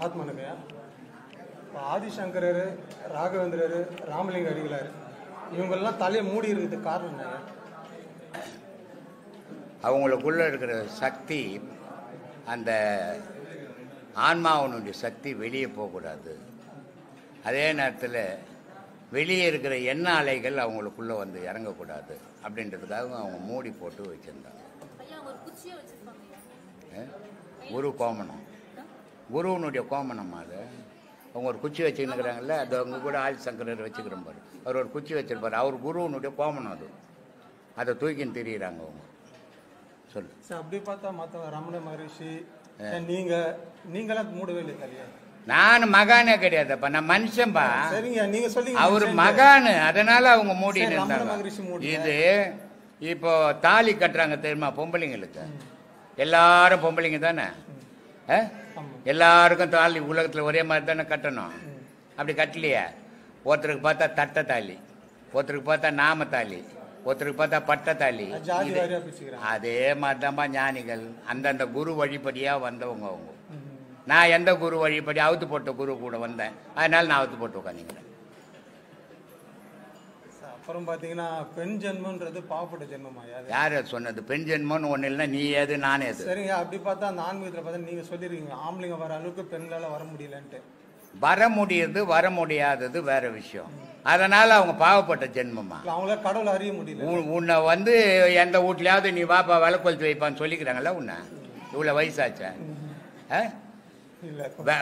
ஆத்மனுக்கையா ஆதிசங்கரர், ராகவேந்திரர், ராமலிங்க அடிகளார் இவங்கெல்லாம் தலையை மூடி இருக்கிறதுக்கு காரணம் என்ன? அவங்களுக்குள்ள இருக்கிற சக்தி, அந்த ஆன்மாவனுடைய சக்தி வெளியே போகக்கூடாது. அதே நேரத்தில் வெளியே இருக்கிற எண்ண அலைகள் அவங்களுக்குள்ளே வந்து இறங்கக்கூடாது அப்படின்றதுக்காக அவங்க மூடி போட்டு வச்சுருந்தாங்க. குரு கோமணம், குருவனுடைய கோமணம் அது. அவங்க ஒரு குச்சி வச்சுன்னுக்கிறாங்கல்ல, அது அவங்க கூட ஆதிசங்கரர் வச்சுக்கிற பாரு, அவர் ஒரு குச்சி வச்சிருப்பார், அவர் குருவனுடைய கோமணம் அது. அதை தூக்கின்னு திரியிறாங்க அவங்க. சொல்லு சார். அப்படி பார்த்தா மற்ற ரமண மகரிஷி நீங்களாம் மூடவே இல்லை தலையா? நான் மகானே கிடையாதுப்பா, நான் மனுஷன்பா. சரிங்க, நீங்க சொல்லுங்க. அவரு மகானு, அதனால அவங்க மூடின்னு இருந்தாங்க. இது இப்போ தாலி கட்டுறாங்க தெரியுமா பொம்பளைங்களுக்கு? எல்லாரும் பொம்பளைங்க தானே, எல்லாருக்கும் தாலி உலகத்தில் ஒரே மாதிரி தானே கட்டணும். அப்படி கட்டலையே. ஒருத்தருக்கு பார்த்தா தட்டை தாலி, ஒருத்தருக்கு பார்த்தா நாம தாலி, ஒருத்தருக்கு பார்த்தா பட்ட தாலி. அதே மாதிரிதான்ப்பா ஞானிகள், அந்தந்த குரு வழிபடியாக வந்தவங்க அவங்க. நான் எந்த குரு வழிபடி அவுத்து போட்ட குரு கூட வந்தேன், அதனால நான் அவுத்து போட்டு உட்காந்துக்கிறேன். அப்புறம் பார்த்தீங்கன்னா பெண் ஜென்மன்றது பாவப்பட்ட ஜென்மமா? யார் சொன்னது? பெண் ஜென்மம்னு ஒன்று இல்லை, நீ ஏது நானே எது. சரிங்க, அப்படி பார்த்தா அந்த ஆன்மீகத்தில் பார்த்தா நீங்கள் சொல்லியிருக்கீங்க ஆம்பளைங்க வர அளவுக்கு பெண்களால் வர முடியலன்ட்டு. வர முடியுது, வர முடியாதது வேற விஷயம். அதனால அவங்க பாவப்பட்ட ஜென்மமா? அவங்கள கடவுளை அறிய முடியல. உன்னை வந்து எந்த வீட்லயாவது நீ வாப்பா விளக்கொழுத்து வைப்பான்னு சொல்லிக்கிறாங்களா? உன்னை இவ்வளோ வயசாச்சா?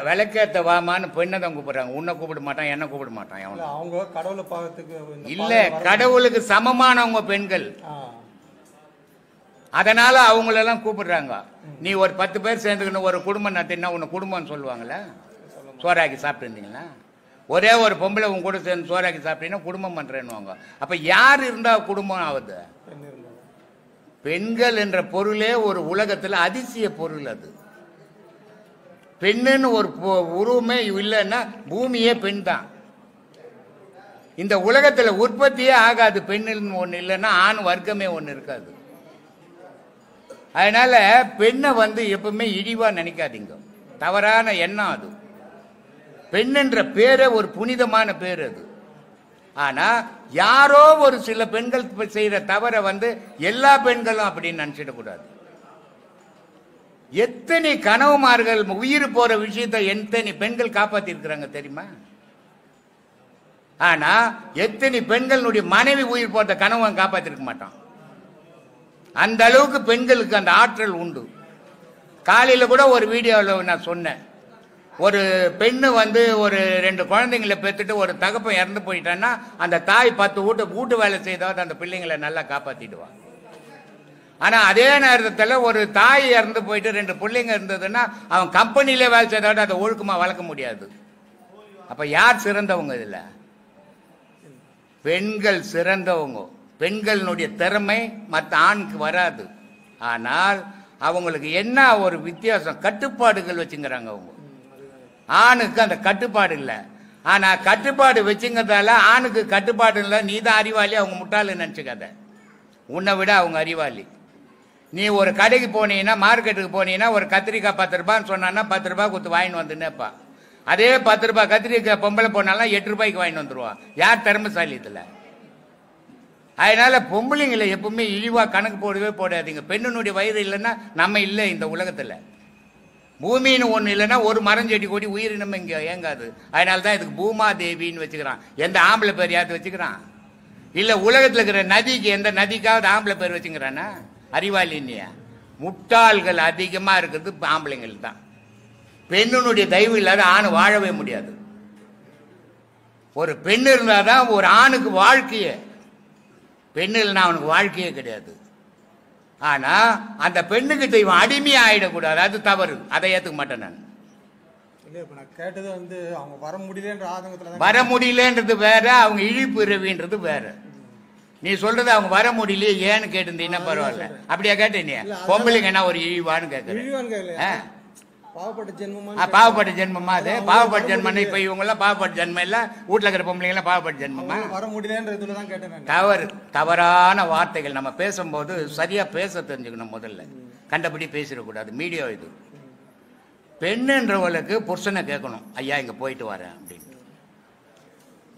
விளக்கேத்த வாமான்னு பெண்ணை தான் கூப்பிடுறாங்க, உன்னை கூப்பிட மாட்டான், என்ன கூப்பிட மாட்டான். அவங்க கடவுளை பார்க்கறதுக்கு இல்ல, கடவுளுக்கு சமமானவங்க பெண்கள், அதனால அவங்களெல்லாம் கூப்பிடுறாங்க. நீ ஒரு 10 பேர் சேர்ந்துக்கணும் ஒரு குடும்பம் நடத்தினா உன்னை குடும்பம்னு சொல்லுவாங்களா? சோறாக்கி சாப்பிட்டு இருந்தீங்களா? ஒரே ஒரு பொம்பளை உங்க கூட சேர்ந்து சோறாக்கி சாப்பிட்டீங்கன்னா குடும்பம் பண்றேன்னு. அப்ப யார் இருந்தா குடும்பம் ஆகுது? பெண்கள் என்ற பொருளே ஒரு உலகத்துல அதிசய பொருள். அது பெண்ணுன்னு ஒரு உருவமே இல்லைன்னா பூமியே பெண் தான். இந்த உலகத்துல உற்பத்தியே ஆகாது பெண்ணுன்னு ஒண்ணு இல்லைன்னா ஆண் வர்க்கமே ஒண்ணு இருக்காது. அதனால பெண்ணை வந்து எப்பவுமே இழிவா நினைக்காதீங்க, தவறான எண்ணம் அது. பெண்ணுன்ற பேரே ஒரு புனிதமான பேர் அது. ஆனா யாரோ ஒரு சில பெண்கள் செய்யற தவற வந்து எல்லா பெண்களும் அப்படின்னு நினைச்சிடக்கூடாது. எத்தனை கனவுமார்கள் உயிர் போற விஷயத்தை எத்தனை பெண்கள் காப்பாத்தி இருக்கிறாங்க தெரியுமா? ஆனா எத்தனை பெண்களுடைய மனைவி உயிர் போற கனவை காப்பாத்திருக்க மாட்டான். அந்த அளவுக்கு பெண்களுக்கு அந்த ஆற்றல் உண்டு. காலையில கூட ஒரு வீடியோவில் நான் சொன்னேன், ஒரு பெண்ணு வந்து ஒரு 2 குழந்தைங்களை பெற்றுட்டு ஒரு தகப்பன் இறந்து போயிட்டான்னா அந்த தாய் 10 வீட்டு வேலை செய்தாவது அந்த பிள்ளைங்களை நல்லா காப்பாத்திடுவான். ஆனா அதே நேரத்தில் ஒரு தாய் இறந்து போயிட்டு 2 பிள்ளைங்க இருந்ததுன்னா அவன் கம்பெனியில வேலை செய்தோட அதை ஒழுக்கமா வளர்க்க முடியாது. அப்ப யார் சிறந்தவங்க? இதுல பெண்கள் சிறந்தவங்க. பெண்களுடைய திறமை மற்ற ஆணுக்கு வராது. ஆனால் அவங்களுக்கு என்ன ஒரு வித்தியாசம், கட்டுப்பாடுகள் வச்சுங்கிறாங்க அவங்க. ஆணுக்கு அந்த கட்டுப்பாடு இல்லை. ஆனா கட்டுப்பாடு வச்சுங்கிறதால ஆணுக்கு கட்டுப்பாடு இல்லை, நீ தான் அறிவாளி, அவங்க முட்டாளு நினைச்சுக்காத. உன்னை விட அவங்க அறிவாளி. நீ ஒரு கடைக்கு போனீங்கன்னா, மார்க்கெட்டுக்கு போனீங்கன்னா ஒரு கத்திரிக்காய் 10 ரூபான்னு சொன்னா 10 ரூபாய் கொடுத்து வாங்கிட்டு வந்துன்னேப்பா. அதே 10 ரூபாய் கத்திரிக்காய் பொம்பளை போனாலும் 8 ரூபாய்க்கு வாங்கிட்டு வந்துருவான். யார் திறமைசாலி இதுல? அதனால பொம்பளைங்களை எப்பவுமே இழிவா கணக்கு போடவே போடாதீங்க. பெண்ணுடைய வயிறு இல்லைன்னா நம்ம இல்லை இந்த உலகத்துல. பூமின்னு ஒண்ணு இல்லைன்னா ஒரு மரம் செடி கொடி உயிரினம் இங்க ஏங்காது. அதனாலதான் இதுக்கு பூமா தேவின்னு வச்சுக்கிறான். எந்த ஆம்பளை பேர் யாரு வச்சுக்கிறான்? இல்ல உலகத்துல இருக்கிற நதிக்கு எந்த நதிக்காவது ஆம்பளை பேர் வச்சுக்கிறானா? அறிவாளின்னியா? முட்டாள்கள் அதிகமா இருக்கிறது ஆம்பளைங்கள் தான். பெண்ணுடைய தயவு இல்லாத ஆணு வாழவே முடியாது. ஒரு பெண் இருந்தாதான் ஒரு ஆணுக்கு வாழ்க்கையே. பெண் இல்லைன்னா அவனுக்கு வாழ்க்கையே கிடையாது. ஆனா அந்த பெண்ணுகிட்ட இவன் அடிமையா ஆயிடக்கூடாது, அது தவறு. அதை ஏத்துக்க மாட்டேன் நான். கேட்டது வந்து அவங்க வர முடியலன்ற ஆதங்கத்துல, வர முடியலன்றது வேற, அவங்க இழிப்பிறவின்றது வேற. நீ சொல்றது அவங்க வர முடியலையே ஏன்னு கேட்டிருந்தீங்கன்னா பரவாயில்ல. அப்படியா கேட்ட நீ? பொம்பளைங்க என்ன ஒரு இழிவான்னு கேட்கறேன். பாவப்பட்ட ஜென்மமா? அது பாவப்பட்ட ஜென்மம். இப்ப இவங்க எல்லாம் பாவப்பட்ட ஜென்மம் இல்ல, வீட்டுல இருக்கிற பொம்பளைங்க எல்லாம் பாவப்பட்ட ஜென்மமா? வர முடியலன்றதுலதான் கேட்டேன். தவறு, தவறான வார்த்தைகள். நம்ம பேசும்போது சரியா பேச தெரிஞ்சுக்கணும். முதல்ல கண்டபடி பேசிடக்கூடாது. மீடியா இது. பெண்ணுன்றவளுக்கு புருஷனை கேட்கணும், ஐயா இங்கே போயிட்டு வரேன் அப்படின்னு.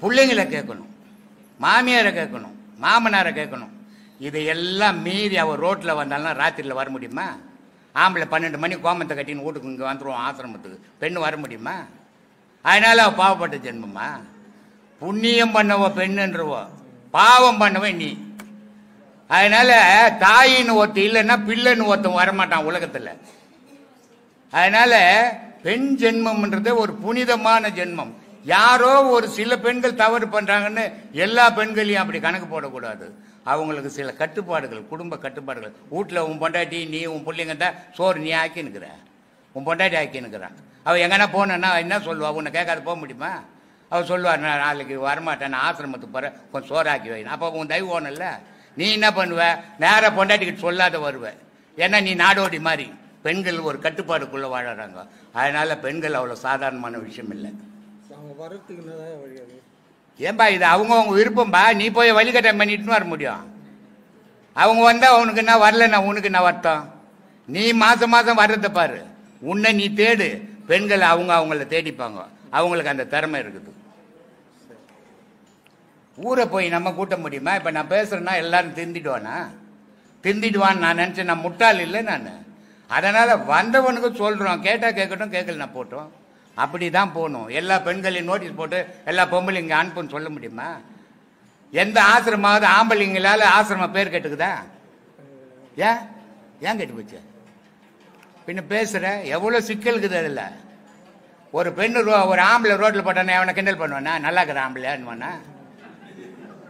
பிள்ளைங்களை கேட்கணும், மாமியாரை கேட்கணும், மாமனாரை கேட்கணும். இதையெல்லாம் மீறி அவள் ரோட்டில் வந்தாலும் ராத்திரியில் வர முடியுமா? ஆம்பளை 12 மணி கோமத்தை கட்டின்னு வீட்டுக்கு இங்கே வந்துடுவோம் ஆசிரமத்துக்கு, பெண்ணு வர முடியுமா? அதனால அவள் பாவப்பட்ட ஜென்மமா? புண்ணியம் பண்ணவோ பெண்ணுன்றவோ, பாவம் பண்ணவோ நீ. அதனால தாயின்னு ஒருத்த இல்லைன்னா பிள்ளைன்னு ஒருத்தன் வரமாட்டான் உலகத்தில். அதனால பெண் ஜென்மம்ன்றது ஒரு புனிதமான ஜென்மம். யாரோ ஒரு சில பெண்கள் தவறு பண்றாங்கன்னு எல்லா பெண்களையும் அப்படி கணக்கு போடக்கூடாது. அவங்களுக்கு சில கட்டுப்பாடுகள், குடும்ப கட்டுப்பாடுகள். வீட்டில் உன் பொண்டாட்டி நீ உன் பிள்ளைங்க தான் சோறு நீ ஆக்கினுக்கிற, உன் பொண்டாட்டி ஆக்கினுக்கிறான். அவள் எங்கன்னா போனா என்ன சொல்லுவா? உன்னை கேட்காத போக முடியுமா? அவள் சொல்லுவார், நான் நாளைக்கு வரமாட்டேன், நான் ஆசிரமத்துக்கு போகிறேன், கொஞ்சம் சோறு ஆக்கி வைக்கணும். அப்போ உன் தெய்வம் ஓனல்ல, நீ என்ன பண்ணுவ? நேராக பொண்டாட்டிக்கிட்டு சொல்லாத வருவேன். ஏன்னா நீ நாடோடி மாதிரி. பெண்கள் ஒரு கட்டுப்பாடுக்குள்ளே வாழறாங்க. அதனால பெண்கள் அவ்வளோ சாதாரணமான விஷயம் இல்லை. ஏன்பா இது அவங்கவுங்க விருப்பம்பா. நீ போய் வழிகட்டம் பண்ணிட்டுன்னு வர முடியும். அவங்க வந்தா அவனுக்கு என்ன, வரலன்னா உனக்கு என்ன வருத்தம்? நீ மாசம் மாசம் வர்றத பாரு. உன்னை நீ தேடு. பெண்கள் அவங்க அவங்கள தேடிப்பாங்க. அவங்களுக்கு அந்த திறமை இருக்குது. ஊரை போய் நம்ம கூட்ட முடியுமா? இப்ப நான் பேசுறேன்னா எல்லாரும் திருந்திடுவானா? திருந்திடுவான்னு நான் நினைச்சேன். நான் முட்டாள் இல்லை நான். அதனால வந்தவனுக்கு சொல்றோம், கேட்டா கேட்கட்டும், கேட்கலன்னா போட்டோம். அப்படிதான் போகணும். எல்லா பெண்களையும் நோட்டீஸ் போட்டு எல்லா பொம்பளைங்க அனுப்புன்னு சொல்ல முடியுமா? எந்த ஆசிரமாவது ஆம்பளைங்களால ஆசிரம பேர் கெட்டுக்குதா? ஏன் கெட்டு போச்சு? பின்ன பேசுற எவ்வளவு சிக்கல் இருக்குது அதுல. ஒரு பெண்ணு ஒரு ஆம்பளை ரோட்ல போட்டானே அவனை கிண்டல் பண்ணுவானா? நல்லா இருக்கிற ஆம்பளையான்னுவானா?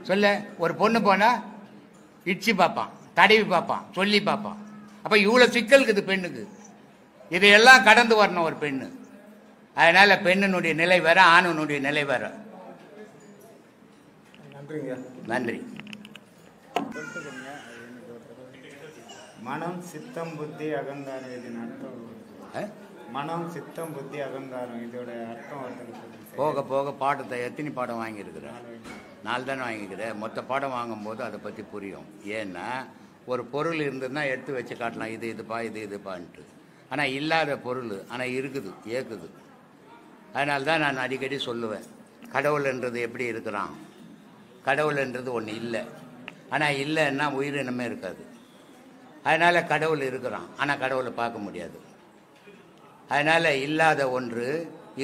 சொல்ல. ஒரு பொண்ணு போனா இடிச்சு பார்ப்பான், தடவி பார்ப்பான், சொல்லி பார்ப்பான். அப்ப இவ்வளவு சிக்கல் இருக்குது பெண்ணுக்கு. இதையெல்லாம் கடந்து வரணும் ஒரு பெண்ணு. அதனால பெண்ணினுடைய நிலை வேற, ஆணுனுடைய நிலை வேற. நன்றி. மனம், சித்தம், புத்தி, அகங்காரம் இதன் அர்த்தம். மனம், சித்தம், புத்தி, அகங்காரம் இதோட அர்த்தம் போக போக பாடத்தை எத்தனை பாடம் வாங்கியிருக்கிறேன்? 4 தானே வாங்கிக்கிறேன். மொத்த பாடம் வாங்கும்போது அதை பற்றி புரியும். ஏன்னா ஒரு பொருள் இருந்ததுன்னா எடுத்து வச்சு காட்டலாம், இது இதுப்பா இது இதுப்பான்ட்டு. ஆனால் இல்லாத பொருள் ஆனால் இருக்குது, ஏக்குது. அதனால தான் நான் அடிக்கடி சொல்லுவேன், கடவுள்ன்றது எப்படி இருக்கிறான்? கடவுள்ன்றது ஒன்று இல்லை. ஆனால் இல்லைன்னா உயிரினமே இருக்காது. அதனால் கடவுள் இருக்கிறான், ஆனால் கடவுளை பார்க்க முடியாது. அதனால் இல்லாத ஒன்று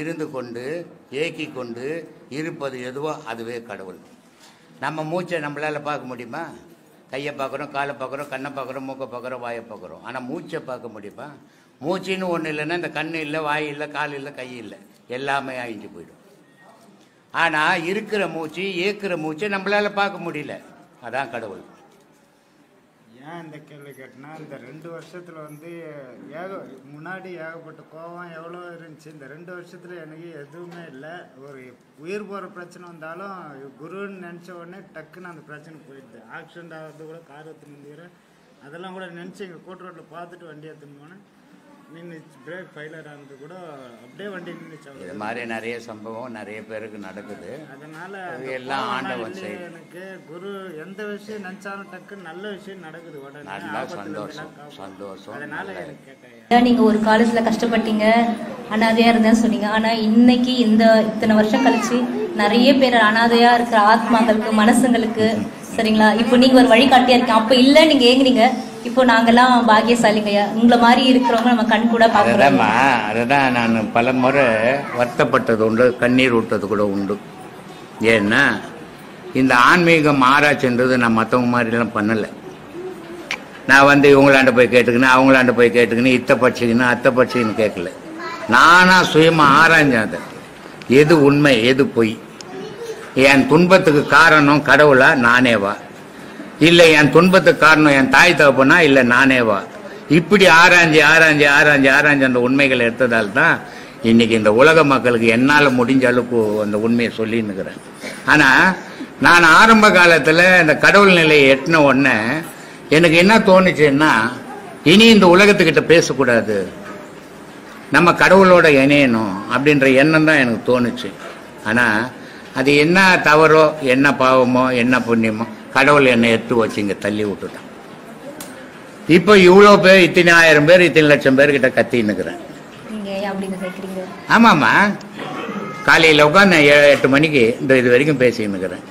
இருந்து கொண்டு ஏக்கி கொண்டு இருப்பது எதுவோ அதுவே கடவுள். நம்ம மூச்சை நம்மளால் பார்க்க முடியுமா? கையை பார்க்குறோம், காலை பார்க்குறோம், கண்ணை பார்க்குறோம், மூக்கை பார்க்குறோம், வாயை பார்க்குறோம். ஆனால் மூச்சை பார்க்க முடியுமா? மூச்சின்னு ஒன்று இல்லைன்னா இந்த கண் இல்லை, வாய் இல்லை, கால் இல்லை, கை இல்லை, எல்லாமே அழிஞ்சு போயிடும். ஆனால் இருக்கிற மூச்சு, ஏற்கிற மூச்சை நம்மளால் பார்க்க முடியல. அதான் கடவுள். ஏன் இந்த கேள்வி கேட்டேன்னா, இந்த 2 வருஷத்தில் வந்து முன்னாடி ஏகப்பட்ட கோபம் எவ்வளோ இருந்துச்சு. இந்த 2 வருஷத்தில் எனக்கு எதுவுமே இல்லை. ஒரு உயிர் போகிற பிரச்சனை வந்தாலும் குருன்னு நினச்ச உடனே டக்குன்னு அந்த பிரச்சனை போயிடுது. ஆக்சிடென்ட் ஆகிறது கூட கார் எடுத்துன்னு அதெல்லாம் கூட நினச்சி எங்கள் கோட் ரோட்டில் பார்த்துட்டு வண்டி எடுத்துன்னு போனேன். நின்றுச்சு, பிரேக் ஃபெயிலியர் ஆனது கூட அப்படியே வண்டி நின்றுச்சு. இது மாதிரி நிறைய சம்பவம் நிறைய பேருக்கு நடக்குது. அதனால எல்லாம் ஆண்டவன் செய்யுது. எனக்கு குரு எந்த விஷயம் நினைச்சாலும் டக்குன்னு நல்ல விஷயம் நடக்குது உடனே. நல்லா சந்தோஷம் சந்தோஷம். அதனால எனக்கு கேட்டேன், நீங்க ஒரு காலேஜ்ல கஷ்டப்பட்டீங்க, அனாதையா இருந்தேன்னு சொன்னீங்க. ஆனா இன்னைக்கு இத்தனை வருஷம் கழிச்சு நிறைய பேர் அனாதையா இருக்கிற ஆத்மாக்களுக்கு, மனசுங்களுக்கு, சரிங்களா, இப்போ நீங்க ஒரு வழிகாட்டியா இருக்கீங்க. அப்ப இல்ல நீங்க ஏங்குனீங்க, இப்போ நாங்கெல்லாம் பாக்கியசாலிங்கய்யா. உங்களை மாதிரி இருக்கிறவங்க நம்ம கண் கூட பார்க்கறோம். அதுதான் நான் பல முறை வருத்தப்பட்டது உண்டு, கண்ணீர் விட்டது கூட உண்டு. ஏன்னா இந்த ஆன்மீகம் ஆராய்ச்சின்றது நான் மற்றவங்க மாதிரிலாம் பண்ணலை. நான் வந்து இவங்களாண்ட போய் கேட்டுக்கினேன், அவங்களாண்ட போய் கேட்டுக்கினேன், இத்தை படிச்சுக்கின்னு அத்தை படிச்சுக்கின்னு கேட்கல. நானாக சுயமாக ஆராய்ஞ்சேன் அதை, எது உண்மை எது பொய். என் துன்பத்துக்கு காரணம் கடவுளா நானேவா, இல்லை என் துன்பத்துக்கு காரணம் என் தாய் தகப்பனா, இல்லை நானேவா. இப்படி ஆராய்ஞ்சி ஆராய்ஞ்சி ஆராய்ஞ்சி ஆராய்ஞ்சி அந்த உண்மைகளை எடுத்ததால் தான் இன்னைக்கு இந்த உலக மக்களுக்கு என்னால் முடிஞ்ச அளவுக்கு அந்த உண்மையை சொல்லின்னுக்கிறேன். ஆனால் நான் ஆரம்ப காலத்தில் இந்த கடவுள் நிலையை எட்டின உடனே எனக்கு என்ன தோணுச்சுன்னா, இனி இந்த உலகத்துக்கிட்ட பேசக்கூடாது, நம்ம கடவுளோட இணையணும் அப்படின்ற எண்ணம் தான் எனக்கு தோணுச்சு. ஆனால் அது என்ன தவறோ என்ன பாவமோ என்ன புண்ணியமோ கடவுள் என்னை எடுத்து வச்சு இங்கே தள்ளி விட்டுட்டான். இப்போ இவ்வளோ பேர், இத்தனை 1000 பேர், இத்தனை லட்சம் பேர்கிட்ட கத்தின்னுக்கிறேன். நீங்கள் அப்படின்னு கேக்குறீங்க? ஆமாம்மா, காலையில் உட்காந்து 8 மணிக்கு இது வரைக்கும் பேசின்னு இருக்கிறேன்.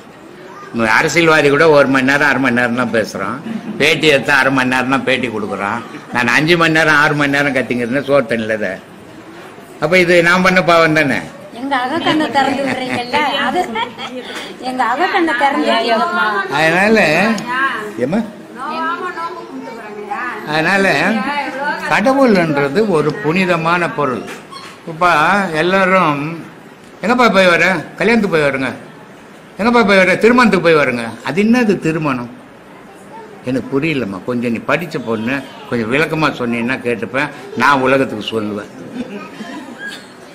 அரசியல்வாதி கூட 1 மணி நேரம் 1/2 மணி நேரம் தான் பேசுகிறான். பேட்டி எடுத்தா 1/2 மணி நேரம் தான் பேட்டி கொடுக்குறான். நான் 5 மணி நேரம் 6 மணி நேரம் கத்திங்கிறேன் சோறு தண்ணியில். அப்போ இது நான் பண்ண பாவம் தானே. எங்க அகக்கண்ணை திறந்து விடுறீங்கல்ல, அது எங்க அகக்கண்ணை திறந்து. அதனால கடவுள்ன்றது ஒரு புனிதமான பொருள். இப்போ எல்லாரும் எங்கப்பா போய் வர, கல்யாணத்துக்கு போய் வருங்க, எங்கப்பா போய் வர, திருமணத்துக்கு போய் வருங்க. அது என்னது திருமணம்? எனக்கு புரியலம்மா. கொஞ்சம் நீ படித்த பொண்ணு, கொஞ்சம் விளக்கமாக சொன்னீங்கன்னா கேட்டுப்பேன், நான் உலகத்துக்கு சொல்லுவேன்.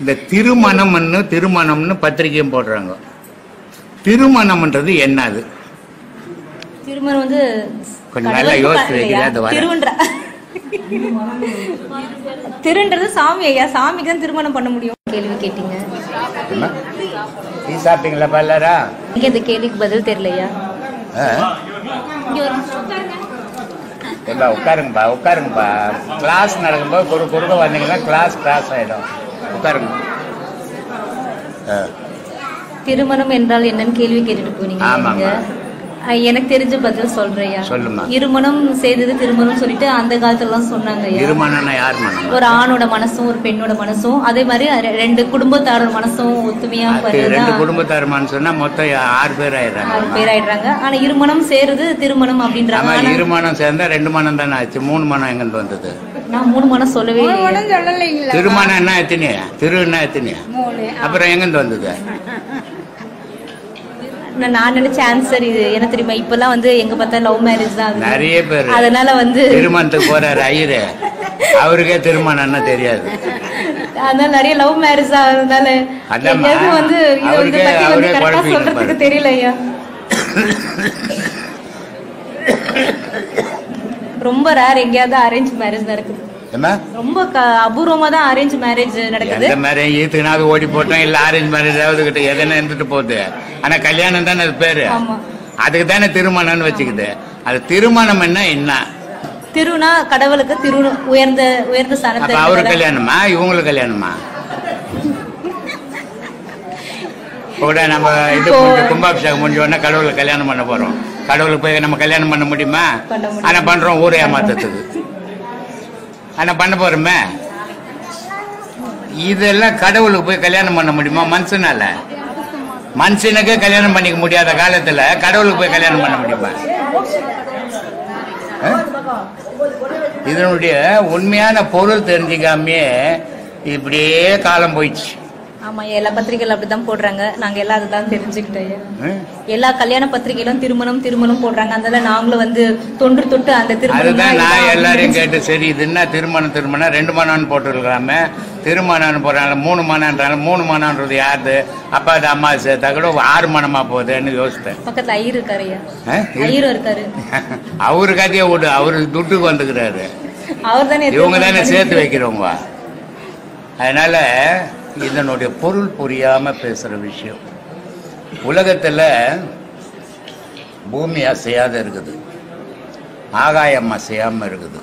இந்த திருமணம்னு பத்திரிக்கையும் போடுறாங்க. திருமணம்ன்றது என்னது? திருமணம் வந்து கொஞ்சம் நல்லா யோசிச்சு வைக்கிறேன். திருன்றது சாமி ஐயா, சாமிக்கு தான் திருமணம் பண்ண முடியும். கேள்வி கேட்டீங்க, டீ சாப்பிட்டீங்களா பல்லரா? இங்க இந்த கேள்விக்கு பதில் தெரியலையா? உட்காருங்கப்பா. கிளாஸ் நடக்கும்போது குறுக்க வந்தீங்கன்னா கிளாஸ் ஆயிடும். உட்காருங்க. திருமணம் என்றால் என்னன்னு கேள்வி கேட்டுட்டு போனீங்க. எனக்கு தெரிஞ்ச பதில் சொல்றையா. இருமணம் செய்தது திருமணம் சொல்லிட்டு அந்த காலத்துல எல்லாம் சொன்னாங்க. ஒரு ஆணோட மனசும் ஒரு பெண்ணோட மனசும், அதே மாதிரி 2 குடும்பத்தாரோட மனசும் ஒத்துமையா 2 குடும்பத்தார் மனசுன்னா மொத்தம் 6 பேர் ஆயிடுறாங்க. ஆனா இருமணம் சேருது திருமணம் அப்படின்றாங்க. இருமணம் சேர்ந்தா 2 மணம் தானே ஆச்சு. 3 மணம் எங்க வந்தது? நான் 3 மணம் சொல்லவே இல்லை. திருமணம் என்ன எத்தனையா, திரு என்ன எத்தனையா, அப்புறம் எங்க வந்தது? நான் நினைச்ச ஆன்சர் இது என்ன தெரியுமா, இப்பெல்லாம் வந்து எங்க பார்த்தா லவ் மேரேஜ் தான் நிறைய பேர். அதனால வந்து திருமணத்துக்கு போறாரு ஐயரு, அவருக்கே திருமணம்னா தெரியாது. அதனால நிறைய லவ் மேரேஜ் ஆகுறதுனால வந்து சொல்றதுக்கு தெரியல ஐயா. ரொம்ப ரேர் எங்கேயாவது அரேஞ்ச் மேரேஜ் நடக்குது. ரொம்ப அபூர்வமா தான் அரேஞ்ச் மேரேஜ் நடக்குது. ஈத்துக்குனாவது ஓடி போட்டோம், இல்ல அரேஞ்ச் மேரேஜ் கிட்ட எதனா இருந்துட்டு போகுது. ஆனா கல்யாணம் தானே அது பேரு, அதுக்கு தானே திருமணம்னு வச்சுக்குது. அது திருமணம் என்ன? திருனா கடவுளுக்கு திரு உயர்ந்த ஸ்தானத்தை. அவரு கல்யாணமா இவங்களுக்கு கல்யாணமா? கூட நம்ம இது கும்பாபிஷேகம் முடிஞ்ச உடனே கடவுளுக்கு கல்யாணம் பண்ண போறோம். கடவுளுக்கு போய் நம்ம கல்யாணம் பண்ண முடியுமா? ஆனா பண்றோம் ஊரே ஏமாத்தத்துக்கு. ஆனா பண்ண போறோமே. இதெல்லாம் கடவுளுக்கு போய் கல்யாணம் பண்ண முடியுமா? மனுஷனுக்கு கல்யாணம் பண்ணிக்க முடியாத காலத்துல கடவுளுக்கு போய் கல்யாணம் பண்ண முடியுமா? இதனுடைய உண்மையான பொருள் தெரிஞ்சுக்காமே இப்படியே காலம் போயிடுச்சு. ஆமா, எல்லா பத்திரிகைகள் அப்படிதான் போடுறாங்க. நாங்க எல்லாம் அதுதான் தெரிஞ்சுக்கிட்டோம். எல்லா கல்யாண பத்திரிகைகளும் திருமணம் போடுறாங்க. அதனால நாங்களும் வந்து தொட்டு அந்த திருமணம். நான் எல்லாரையும் கேட்டு, சரி இது என்ன திருமணம் 2 மணம்னு போட்டுருக்காம திருமணம் போடுறாங்க, 3 மணம்ன்றாங்க. 3 மணம்ன்றது யாரு? அப்பா அது அம்மா சேர்த்தா கூட 6 மணமா போகுதுன்னு யோசித்தேன். பக்கத்துல ஐயர் இருக்காரு. ஐயரும் இருக்காரு. அவரு கதையை விடு, அவரு துட்டுக்கு வந்துக்கிறாரு. அவர் தானே, இவங்க தானே சேர்த்து வைக்கிறவங்க. அதனால இதனுடைய பொருள் புரியாம பேசுற விஷயம். உலகத்துல பூமி அசையாத இருக்குது, ஆகாயம் அசையாம இருக்குது.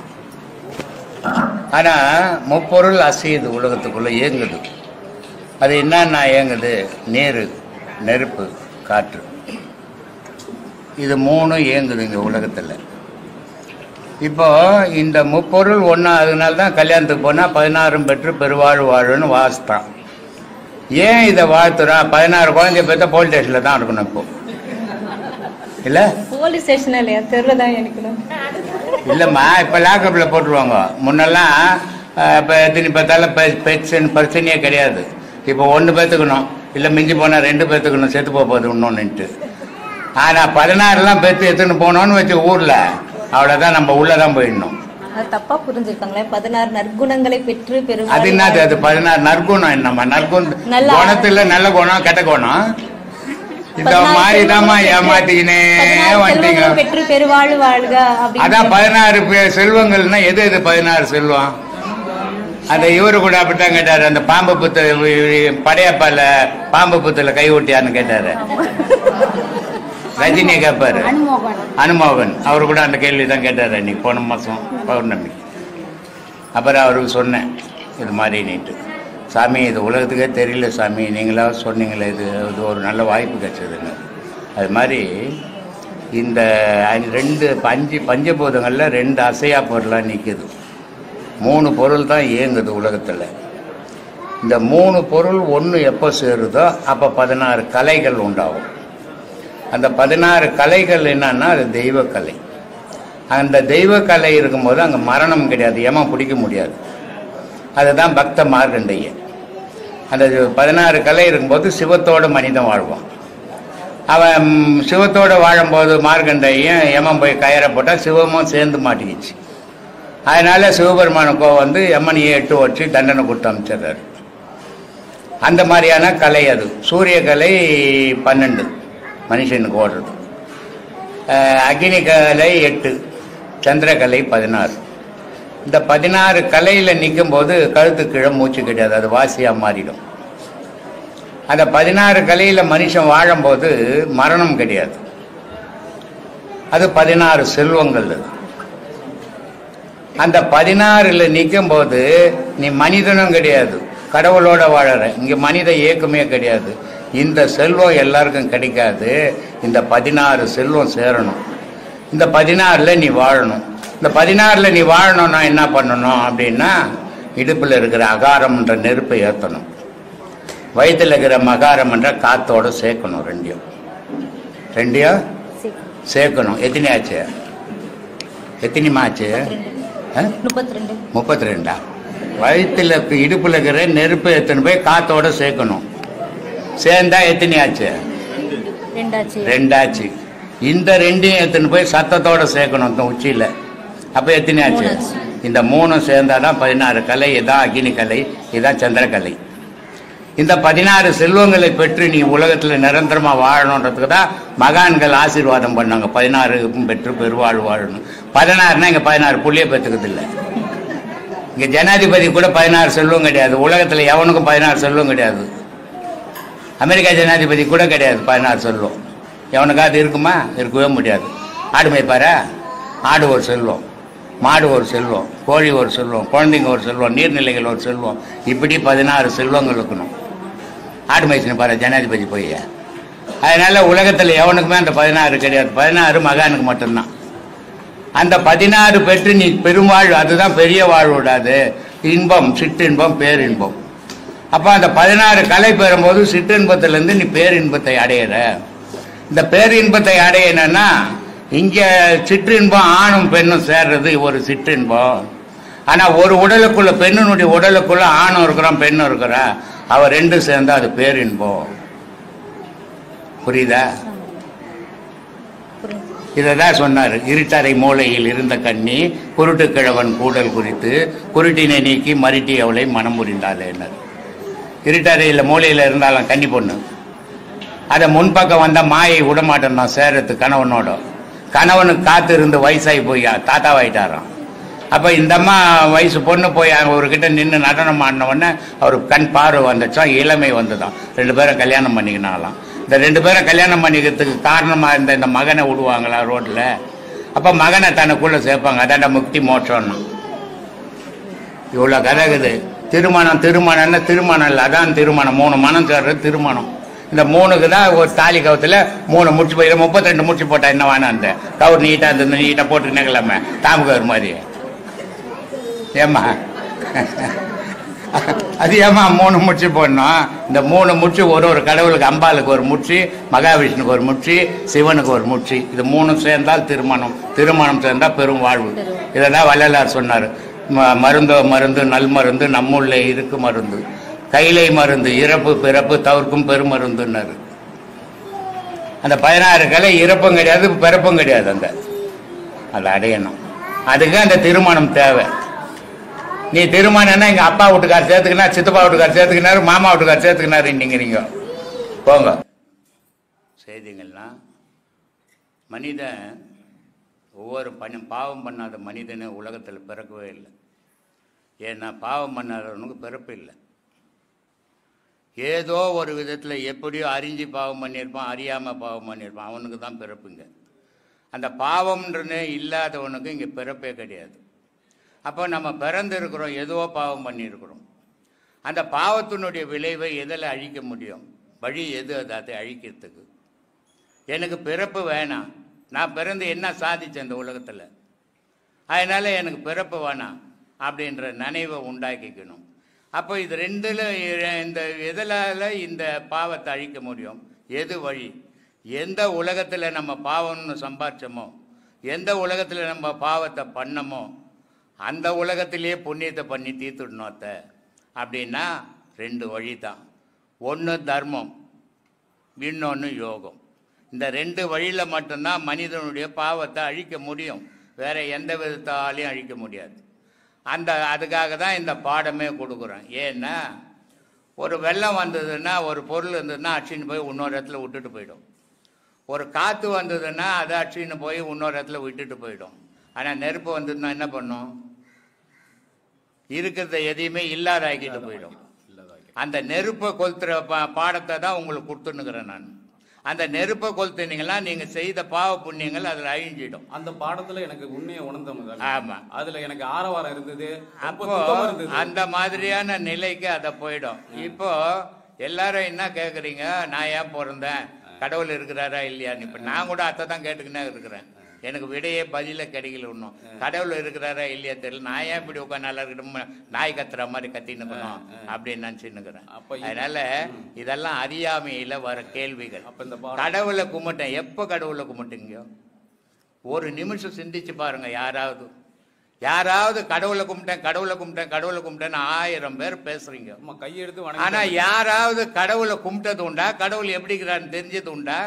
ஆனா முப்பொருள் அசையுது, உலகத்துக்குள்ள இயங்குது. அது என்னன்னா இயங்குது? நீர், நெருப்பு, காற்று. இது 3 இயங்குது இந்த உலகத்துல. இப்போ இந்த முப்பொருள் ஒன்னா, அதனால தான் கல்யாணத்துக்கு போனா 16 பெற்று பெருவாழ் வாழுன்னு வாசித்தான். ஏன் இதை வாழ்த்துறா? 16 குழந்தைய பெற்ற போலீஸ் ஸ்டேஷன்ல தான் இருக்கணும். இப்போ இல்ல போலீஸ் ஸ்டேஷன் இல்லையா, தெருதான் எனக்கு இல்லம்மா. இப்ப லாக்அப்ல போட்டுருவாங்க. முன்னெல்லாம் இப்ப எத்தனை பார்த்தாலும் பிரச்சனையே கிடையாது. இப்போ 1 பேத்துக்கணும், இல்ல மிஞ்சி போனா 2 பேத்துக்கணும், செத்து போகுது இன்னொன்னுட்டு. ஆனா 16 பெத்து எடுத்துன்னு போனோம்னு வச்சு ஊர்ல, அவ்வளவுதான், நம்ம உள்ளதான் போயிடணும். தப்பா புரிஞ்சிருக்காங்களே. 16 நற்குணங்களை பெற்று பெரும். அது என்னது? அது 16 நற்குணம் என்னம்மா? குணத்துல நல்ல குணம், கெட்ட குணம். இந்த மாதிரிதாம்மா ஏமாத்திக்கினே வந்தீங்க. பெற்று பெருவாழ் வாழ்க. அதான் 16 செல்வங்கள்னா எது 16 செல்வம்? அந்த இவரு கூட அப்படித்தான் கேட்டாரு. அந்த பாம்பு புத்த படையப்பால பாம்பு புத்துல கை ஊட்டியான்னு கேட்டாரு. ரஜினியை கேட்பாரு, அனுமோகன். அவரு கூட அந்த கேள்விதான் கேட்டாரு அன்னைக்கு, போன மாசம் பௌர்ணமி. அப்புறம் அவருக்கு சொன்னேன் இது மாதிரி நீட்டு. சாமி இது உலகத்துக்கே தெரியல சாமி, நீங்களா சொன்னீங்களே, இது இது ஒரு நல்ல வாய்ப்பு கிடைச்சதுன்னு. அது மாதிரி இந்த 5 பஞ்சபூதங்களில் 2 அசையா பொருளாக நிற்குது. 3 பொருள் தான் இயங்குது உலகத்தில். இந்த 3 பொருள் ஒன்று எப்போ சேருதோ அப்போ 16 கலைகள் உண்டாகும். அந்த 16 கலைகள் என்னன்னா அது தெய்வக்கலை. அந்த தெய்வக்கலை இருக்கும்போது அங்கே மரணம் கிடையாது, யமம் பிடிக்க முடியாது. அதுதான் பக்த மார்க்கண்டேயன். அந்த 16 கலை இருக்கும்போது சிவத்தோடு மனிதன் வாழ்வான். அவன் சிவத்தோடு வாழும்போது மார்க்கண்டேயன் யமன் போய் கயிறை போட்டால் சிவமும் சேர்ந்து மாட்டிக்கிச்சு. அதனால சிவபெருமான கோவம் வந்து யமனையே 8 வச்சு தண்டனை கொடுத்து அமைச்சிடுறாரு. அந்த மாதிரியான கலை அது. சூரிய கலை 12 மனுஷனுக்கு ஓடுறது, அக்னி கலை 8, சந்திரகலை 16. இந்த 16 கலையில் நிற்கும் போது கழுத்து கீழே மூச்சு கிடையாது, அது வாசியாக மாறிடும். அந்த 16 கலையில் மனுஷன் வாழும்போது மரணம் கிடையாது. அது 16 செல்வங்கள். அது அந்த 16ல் நிற்கும் போது நீ மனிதனும் கிடையாது, கடவுளோட வாழற. இங்கே மனித இயக்கமே கிடையாது. இந்த செல்வம் எல்லாருக்கும் கிடைக்காது. இந்த 16 செல்வம் சேரணும். இந்த 16ல் நீ வாழணும். இந்த 16ல் நீ வாழணும்னா என்ன பண்ணணும் அப்படின்னா, இடுப்பில் இருக்கிற அகாரம்ன்ற நெருப்பை ஏற்றணும், வயிற்றில் இருக்கிற மகாரம்ன்ற காத்தோட சேர்க்கணும். ரெண்டையும் சேர்க்கணும். எத்தனையாச்சு? எத்தனைமாச்சு? 32. வயிற்றில் இடுப்பில் இருக்கிற நெருப்பை எத்தனை போய் காத்தோட சேர்க்கணும். சேர்ந்தா எத்தனையாச்சு? 2 ஆச்சு. இந்த 2ஐயும் எத்தனை போய் சத்தத்தோட சேர்க்கணும் உச்சியில். அப்போ எத்தனையாச்சு? இந்த 3 சேர்ந்தாதான் 16 கலை. இதான் அக்னி கலை, இதான் சந்திரகலை. இந்த 16 செல்வங்களை பெற்று நீ உலகத்தில் நிரந்தரமாக வாழணுன்றதுக்கு தான் மகான்கள் ஆசீர்வாதம் பண்ணாங்க. 16 பெற்று பெருவாழ் வாழணும். 16னா இங்கே 16 புள்ளிய பெற்றுக்கிறது இல்லை. இங்கே ஜனாதிபதி கூட 16 செல்வம் கிடையாது. உலகத்தில் எவனுக்கும் 16 செல்வம் கிடையாது. அமெரிக்கா ஜனாதிபதி கூட கிடையாது 16 செல்வம். எவனுக்காவது இருக்குமா? இருக்கவே முடியாது. ஆடு மேய்ப்பாரா? ஆடு ஒரு செல்வம், மாடு ஒரு செல்வம், கோழி ஒரு செல்வம், குழந்தைங்க ஒரு செல்வம், நீர்நிலைகள் ஒரு செல்வம். இப்படி 16 செல்வங்கள் இருக்கணும். ஆடு மேய்ச்சின்னு பாரு ஜனாதிபதி போய். அதனால உலகத்தில் எவனுக்குமே அந்த 16 கிடையாது. 16 மகானுக்கு மட்டும்தான். அந்த 16 பெற்று நீ பெருவாழ்வு, அதுதான் பெரிய வாழ்வு விடாது. இன்பம், சிற்றின்பம், பேரின்பம். அப்போ அந்த 16 கலை பெறும்போது சிற்றின்பத்திலேருந்து நீ பேரின்பத்தை அடையிற. இந்த பேரின்பத்தை அடையணும்னா இங்கே சிற்றின்பம் ஆணும் பெண்ணும் சேர்றது ஒரு சிற்றின்பம். ஆனால் ஒரு உடலுக்குள்ள, பெண்ணுடைய உடலுக்குள்ள ஆணும் இருக்கிறான் பெண்ணும் இருக்கிறா, அவ 2 சேர்ந்தா அது பேரின்பம். புரியுதா? இதைதான் சொன்னார். இருட்டறை மூலையில் இருந்த கண்ணி குருட்டு கிழவன் கூடல் குறித்து குருட்டினை நீக்கி மருட்டி அவளை மனம் புரிந்தாள். இருட்டறையில் மூலையில் இருந்தாலும் கன்னி பொண்ணு, அதை முன்பக்கம் வந்தால் மாயை விடமாட்டேன் தான் சேரத்து கணவனோட. கணவனுக்கு காத்து இருந்து வயசாகி போய் தாத்தாவாயிட்டாராம். அப்போ இந்த அம்மா வயசு பொண்ணு போய் அவர்கிட்ட நின்று நடனம் ஆடின உடனே அவருக்கு கண் பார்வை வந்துச்சான், இளமை வந்துதான். 2 பேரும் கல்யாணம் பண்ணிக்கினாலாம். இந்த 2 பேரும் கல்யாணம் பண்ணிக்கிறதுக்கு காரணமாக இருந்த இந்த மகனை விடுவாங்களா ரோட்டில்? அப்போ மகனை தனக்குள்ளே சேர்ப்பாங்க. அதாண்டா முக்தி மோட்சம்னு. இவ்வளோ கதை இருக்குது. திருமணம்னா திருமணம் இல்லை, அதான் திருமணம். 3 மனம் சேர்றது திருமணம். இந்த 3க்கு தான் ஒரு தாலி கவுத்தில் 3 முடிச்சு போய் 32 முடிச்சு போட்டா என்ன வேணா? அந்த கவுர் நீட்டாக இருந்தது, நீட்டாக போட்டு நிகழாம தாம்பு கவர் மாதிரி. ஏம்மா அது ஏம்மா 3 முடிச்சு போடணும்? இந்த 3 முடிச்சு ஒரு கடவுளுக்கு, அம்பாளுக்கு ஒரு முடிச்சு, மகாவிஷ்ணுக்கு ஒரு முடிச்சு, சிவனுக்கு ஒரு முடிச்சு. இது 3 சேர்ந்தால் திருமணம். திருமணம் சேர்ந்தால் பெரும் வாழ்வு. இதை தான் வள்ளலார் சொன்னார். மருந்தோ மருந்து, நல் மருந்து நம்முள்ளே இருக்கு மருந்து, கைலை மருந்து இறப்பு பிறப்பு தவிர்க்கும் பெருமருந்துன்னாரு. அந்த 16 கலை இறப்பும் கிடையாது பிறப்பும் கிடையாது. அதை அடையணும். அதுக்கு அந்த திருமணம் தேவை. நீ திருமணம்னா எங்க அப்பா வீட்டுக்கார் சேர்த்துக்கினார், சித்தப்பா வீட்டுக்கார் சேர்த்துக்கினாரு, மாமா வீட்டுக்கார் சேர்த்துக்கினாரு. நீங்க போங்க. செய்திங்கள்னா மனிதன் ஒவ்வொரு பாவம் பண்ணாத மனிதனு உலகத்தில் பிறக்கவே இல்லை. ஏன்னா பாவம் பண்ணாதவனுக்கு பிறப்பு இல்லை. ஏதோ ஒரு விதத்தில் எப்படியோ அறிஞ்சு பாவம் பண்ணியிருப்பான், அறியாமல் பாவம் பண்ணியிருப்பான், அவனுக்கு தான் பிறப்புங்க. அந்த பாவம்ன்றனே இல்லாதவனுக்கு இங்கே பிறப்பே கிடையாது. அப்போ நம்ம பிறந்து இருக்கிறோம், ஏதோ பாவம் பண்ணியிருக்கிறோம். அந்த பாவத்தினுடைய விளைவை எதில் அழிக்க முடியும்? வழி எது அதை அழிக்கிறதுக்கு? எனக்கு பிறப்பு வேணாம், நான் பிறந்து என்ன சாதிச்சேன் இந்த உலகத்தில், அதனால் எனக்கு பிறப்பு வேணாம் அப்படின்ற நினைவை உண்டாக்கிக்கணும். அப்போ இது ரெண்டில் இந்த எதில் இந்த பாவத்தை அழிக்க முடியும்? எது வழி? எந்த உலகத்தில் நம்ம பாவம்னு சம்பாதிச்சோமோ, எந்த உலகத்தில் நம்ம பாவத்தை பண்ணமோ அந்த உலகத்திலே புண்ணியத்தை பண்ணி தீர்த்துடணும். அத்தை அப்படின்னா ரெண்டு வழி தான். ஒன்று தர்மம், இன்னொன்று யோகம். இந்த ரெண்டு வழியில் மட்டும்தான் மனிதனுடைய பாவத்தை அழிக்க முடியும். வேற எந்த விதத்தாலையும் அழிக்க முடியாது. அதுக்காக தான் இந்த பாடமே கொடுக்குறோம். ஏன்னா ஒரு வெள்ளம் வந்ததுன்னா, ஒரு பொருள் இருந்ததுன்னா அடிச்சுன்னு போய் இன்னொரு இடத்துல விட்டுட்டு போயிடும். ஒரு காற்று வந்ததுன்னா அதை அடிச்சுன்னு போய் இன்னொரு இடத்துல விட்டுட்டு போயிடும். ஆனால் நெருப்பு வந்ததுன்னா என்ன பண்ணும்? இருக்கிறத எதையுமே இல்லாத ஆக்கிட்டு போயிடும். அந்த நெருப்பை கொளுத்துற பாடத்தை தான் உங்களுக்கு கொடுத்துன்னுக்கிறேன் நான். அந்த நெருப்பை கொளுத்துனீங்கன்னா நீங்க செய்த பாவ புண்ணியங்கள் அதுல அழிஞ்சிடும். அந்த பாடத்துல எனக்கு உண்மையை உணர்ந்த. ஆமா, அதுல எனக்கு ஆரவாரம் இருந்தது. அப்போ அந்த மாதிரியான நிலைக்கு அதை போயிடும். இப்போ எல்லாரும் என்ன கேக்குறீங்க, நான் ஏன் பிறந்தேன், கடவுள் இருக்கிறாரா இல்லையான்னு. இப்ப நான் கூட அத்தை தான் கேட்டுக்கினே இருக்கிறேன். எனக்கு விடையே பதில கிடைக்கல. ஒன்றும் கடவுள் இருக்கிறாரா இல்லையா தெரியல. நான் ஏன் இப்படி உட்காந்து நல்லா இருக்கட்டும், நாய் கத்துற மாதிரி கத்தின்னுக்கணும் அப்படின்னு நினைச்சுன்னுக்கிறேன். அதனால இதெல்லாம் அறியாமையில வர கேள்விகள். கடவுளை கும்பிட்டேன், எப்ப கடவுளை கும்பிட்டீங்க? ஒரு நிமிஷம் சிந்திச்சு பாருங்க. யாராவது கடவுளை கும்பிட்டேன் கடவுளை கும்பிட்டேன் கடவுளை கும்பிட்டேன்னு 1000 பேர் பேசுறீங்க. ஆனா யாராவது கடவுளை கும்பிட்டது உண்டா? கடவுள் எப்படிங்கிறான்னு தெரிஞ்சது உண்டா?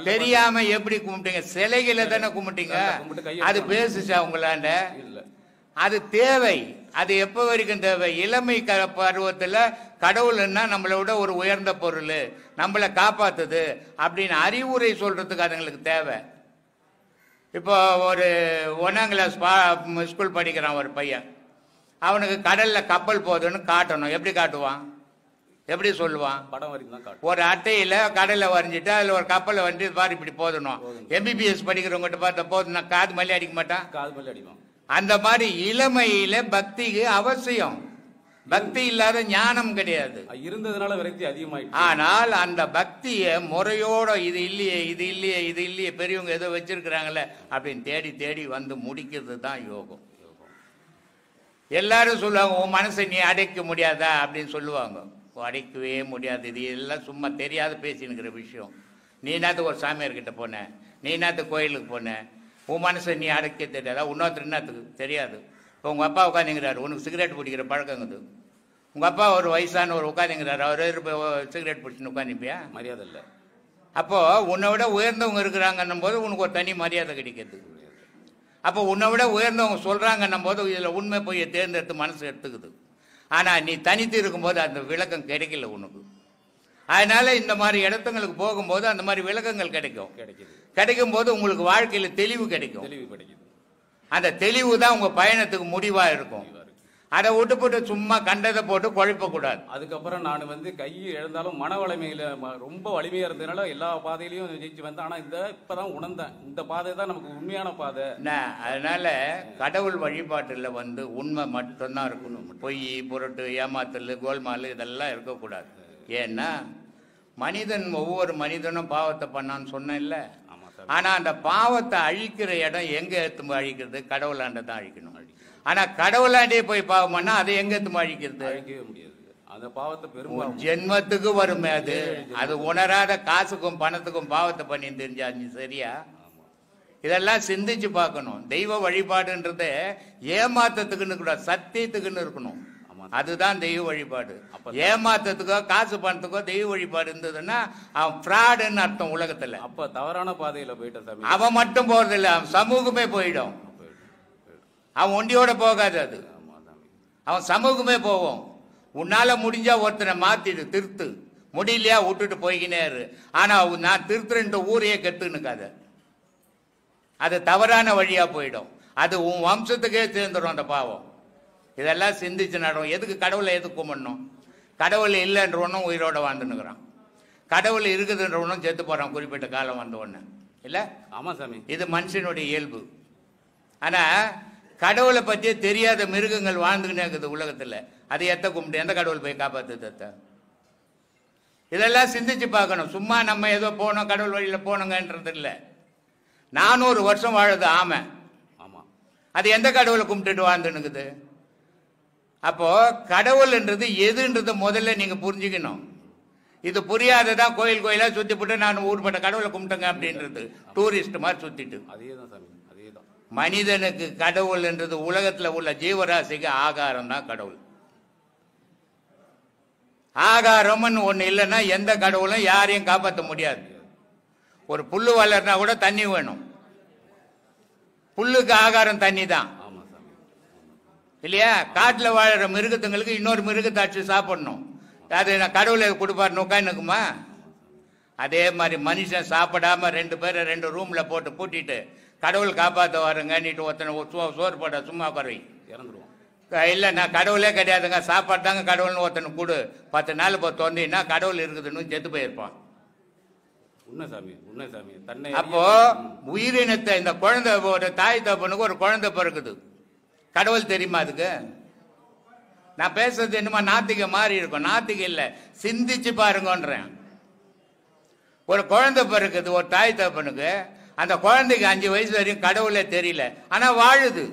தெரியாம எப்படி கும்பிட்டீங்க? சிலைகளை தானே கும்பிட்டீங்க. அது பேசுச்சா உங்களாண்ட? அது தேவை. அது எப்ப வரைக்கும் தேவை? இளமை பருவத்துல கடவுள்னா நம்மளை விட ஒரு உயர்ந்த பொருள், நம்மளை காப்பாத்துது அப்படின்னு அறிவுரை சொல்றதுக்கு அதுங்களுக்கு தேவை. இப்போ ஒரு 1ஆம் கிளாஸ் ஸ்கூல் படிக்கிறான் ஒரு பையன். அவனுக்கு கடல்ல கப்பல் போகுதுன்னு காட்டணும். எப்படி காட்டுவான்? எப்படி சொல்லுவான்? படம் வரைக்கும் ஒரு அட்டையில கடல்ல வரைஞ்சிட்டு அதுல ஒரு கப்பலை வந்து பாரு இப்படி போதணும். MBBS படிக்கிறவங்ககிட்ட பார்த்தா போதும், நான் காது மல்லி அடிக்க மாட்டான். காது மல்லி அடிக்கும். அந்த மாதிரி இளமையில பக்திக்கு அவசியம். பக்தி இல்லாத ஞானம் கிடையாது. இருந்ததுனால விரக்தி அதிகமாயிடுச்சு. ஆனால் அந்த பக்திய முறையோட இது இல்லையே இது இல்லையே இது இல்லையே பெரியவங்க ஏதோ வச்சிருக்கிறாங்களே அப்படின்னு தேடி தேடி வந்து முடிக்கிறது தான் யோகம். எல்லாரும் சொல்லுவாங்க, உன் மனசை நீ அடைக்க முடியாதா அப்படின்னு சொல்லுவாங்க. அடைக்கவே முடியாது. இது எல்லாம் சும்மா தெரியாத பேசினுக்கிற விஷயம். நீ என்னத்துக்கு ஒரு சாமியார்கிட்ட போன, நீ என்னத்துக்கு கோயிலுக்கு போன, உன் மனசை நீ அடைக்க தெரியாதா? இன்னொருத்தர் என்னத்துக்கு தெரியாது. இப்போ உங்கள் அப்பா உட்காந்துங்கிறாரு, உனக்கு சிகரெட் பிடிக்கிற பழக்கங்குது. உங்கள் அப்பா ஒரு வயசான ஒரு உட்காந்துங்கிறாரு, அவர் சிகரெட் பிடிச்சின்னு உட்காந்துப்பியா? மரியாதை இல்லை. அப்போது உன்னை விட உயர்ந்தவங்க இருக்கிறாங்கன்னும் போது உனக்கு ஒரு தனி மரியாதை கிடைக்கிது. அப்போ உன்னை விட உயர்ந்தவங்க சொல்கிறாங்கன்னும் போது இதில் உண்மை போய் தேர்ந்தெடுத்து மனசு எடுத்துக்குது. ஆனால் நீ தனித்து இருக்கும்போது அந்த விளக்கம் கிடைக்கல உனக்கு. அதனால இந்த மாதிரி இடத்துங்களுக்கு போகும்போது அந்த மாதிரி விளக்கங்கள் கிடைக்கும் போது உங்களுக்கு வாழ்க்கையில தெளிவு கிடைக்கும். அந்த தெளிவு தான் உங்க பயணத்துக்கு முடிவா இருக்கும். அதை விட்டு சும்மா கண்டதை போட்டு குழப்பக்கூடாது. அதுக்கப்புறம் நான் கை இழந்தாலும் மன வலிமையில ரொம்ப வலிமையா இருந்ததுனால எல்லா பாதையிலையும் ஜெயிச்சு வந்தேன். ஆனா இப்பதான் உணர்ந்தேன், இந்த பாதை தான் நமக்கு உண்மையான பாதை. அதனால கடவுள் வழிபாட்டுல உண்மை மட்டும்தான் இருக்கணும். பொய், புரட்டு, ஏமாத்தல், கோல்மால் இதெல்லாம் இருக்கக்கூடாது. ஏன்னா ஒவ்வொரு மனிதனும் பாவத்தை பண்ணான்னு சொன்ன இல்ல. ஆனா அந்த பாவத்தை அழிக்கிற இடம் எங்க எடுத்து அழிக்கிறது? கடவுளாண்ட தான் அழிக்கணும். ஆனா கடவுளாண்டே போய் பாவம் பண்ணா அதை எங்க எடுத்து அழிக்கிறது? அழிக்கவே முடியாது. அந்த பாவத்தை பெரும் ஜென்மத்துக்கு வருமே. அது உணராத காசுக்கும் பணத்துக்கும் பாவத்தை பண்ணி தெரிஞ்சா சரியா? இதெல்லாம் சிந்திச்சு பார்க்கணும். தெய்வ வழிபாடுன்றது ஏமாத்தத்துக்குன்னு கூட சத்தியத்துக்குன்னு இருக்கணும். அதுதான் தெய்வ வழிபாடு. ஏமாத்தத்துக்கோ காசு பணத்துக்கோ தெய்வ வழிபாடு இருந்ததுன்னா அவன் ஃப்ராடுன்னு அர்த்தம் உலகத்துல. அப்ப தவறான பாதையில போயிட்ட அவன் மட்டும் போறதில்லை, அவன் சமூகமே போயிடும். அவன் ஒண்டியோட போகாது, அது அவன் சமூகமே போவோம். உன்னால முடிஞ்சா ஒருத்தனை மாத்திடு, திருத்து. முடியலையா விட்டுட்டு போய்கினே இரு. ஆனா நான் திருத்துறேன்ற ஊரையே கெட்டுனுக்காத. அது தவறான வழியா போயிடும். அது உன் வம்சத்துக்கே சேர்ந்துடும் அந்த பாவம். இதெல்லாம் சிந்திச்சு நடும். எதுக்கு கடவுளை எதுக்கு கும்பிடணும்? கடவுள் இல்லைன்றவனும் உயிரோட வாழ்ந்துன்னுக்குறான், கடவுள் இருக்குதுன்றவனும் செத்து போறான் குறிப்பிட்ட காலம் வந்த உடனே இல்ல. ஆமா சாமி, இது மனுஷனுடைய இயல்பு. ஆனா கடவுளை பற்றியே தெரியாத மிருகங்கள் வாழ்ந்துக்கினே இருக்குது உலகத்துல. அதை எத்த கும்பிட்டு எந்த கடவுள் போய் காப்பாற்றுத்த? இதெல்லாம் சிந்திச்சு பார்க்கணும். சும்மா நம்ம ஏதோ போனோம் கடவுள் வழியில் போனோங்கன்றது இல்லை. 400 வருஷம் வாழுது ஆமை. ஆமாம், அது எந்த கடவுளை கும்பிட்டுட்டு வாழ்ந்துனுக்குது? அப்போ கடவுள்ன்றது எதுன்றது முதல்ல நீங்க புரிஞ்சுக்கணும். இது புரியாததான் கோயில் கோயிலா சுத்தி போட்டு நான் ஊர்பட்ட கடவுளை கும்பிட்டேங்க அப்படின்றது டூரிஸ்ட் மாதிரி சுத்திட்டு. அதேதான் சாமி, அதேதான். மனிதனுக்கு கடவுள் என்றது உலகத்துல உள்ள ஜீவராசிக்கு ஆகாரம் தான் கடவுள். ஆகாரம்னு ஒண்ணு இல்லைன்னா எந்த கடவுளும் யாரையும் காப்பாற்ற முடியாது. ஒரு புல்லு வளர்னா கூட தண்ணி வேணும். புல்லுக்கு ஆகாரம் தண்ணி தான் இல்லையா? காட்டுல வாழற மிருகத்துங்களுக்கு இன்னொரு மிருகத்தை அடிச்சு சாப்பிடணும். அது கடவுளை கொடுப்பாரு நோக்கானுக்குமா? அதே மாதிரி மனுஷன் சாப்பிடாம 2 பேரை 2 ரூம்ல போட்டு பூட்டிட்டு கடவுள் காப்பாற்ற வாருங்கன்னுட்டு ஒருத்தனை சோறு போட சும்மா குறை இறந்துருவோம். இல்லை நான் கடவுளே கிடையாதுங்க, சாப்பாடு தாங்க கடவுள்னு ஒருத்தனை கொடு, 10 நாள் இப்போ தொந்தின்னா கடவுள் இருக்குதுன்னு செத்து போயிருப்பான். உண்மை சாமி, உண்மை சாமி. தன்னை அப்போ உயிரினத்தை இந்த குழந்தை ஒரு தாய் தகப்பனுக்கு ஒரு குழந்தை பிறக்குது, கடவுள் தெரியுமா அதுக்கு? நான் பேசுறது என்னமா நாத்திக மாறி இருக்கும். நாத்திக இல்ல, சிந்திச்சு பாருங்கன்றேன். ஒரு குழந்தை பிறக்குது ஒரு தாய் தகப்பனுக்கு, அந்த குழந்தைக்கு 5 வயசு வரையும் கடவுளே தெரியல, ஆனா வாழுது.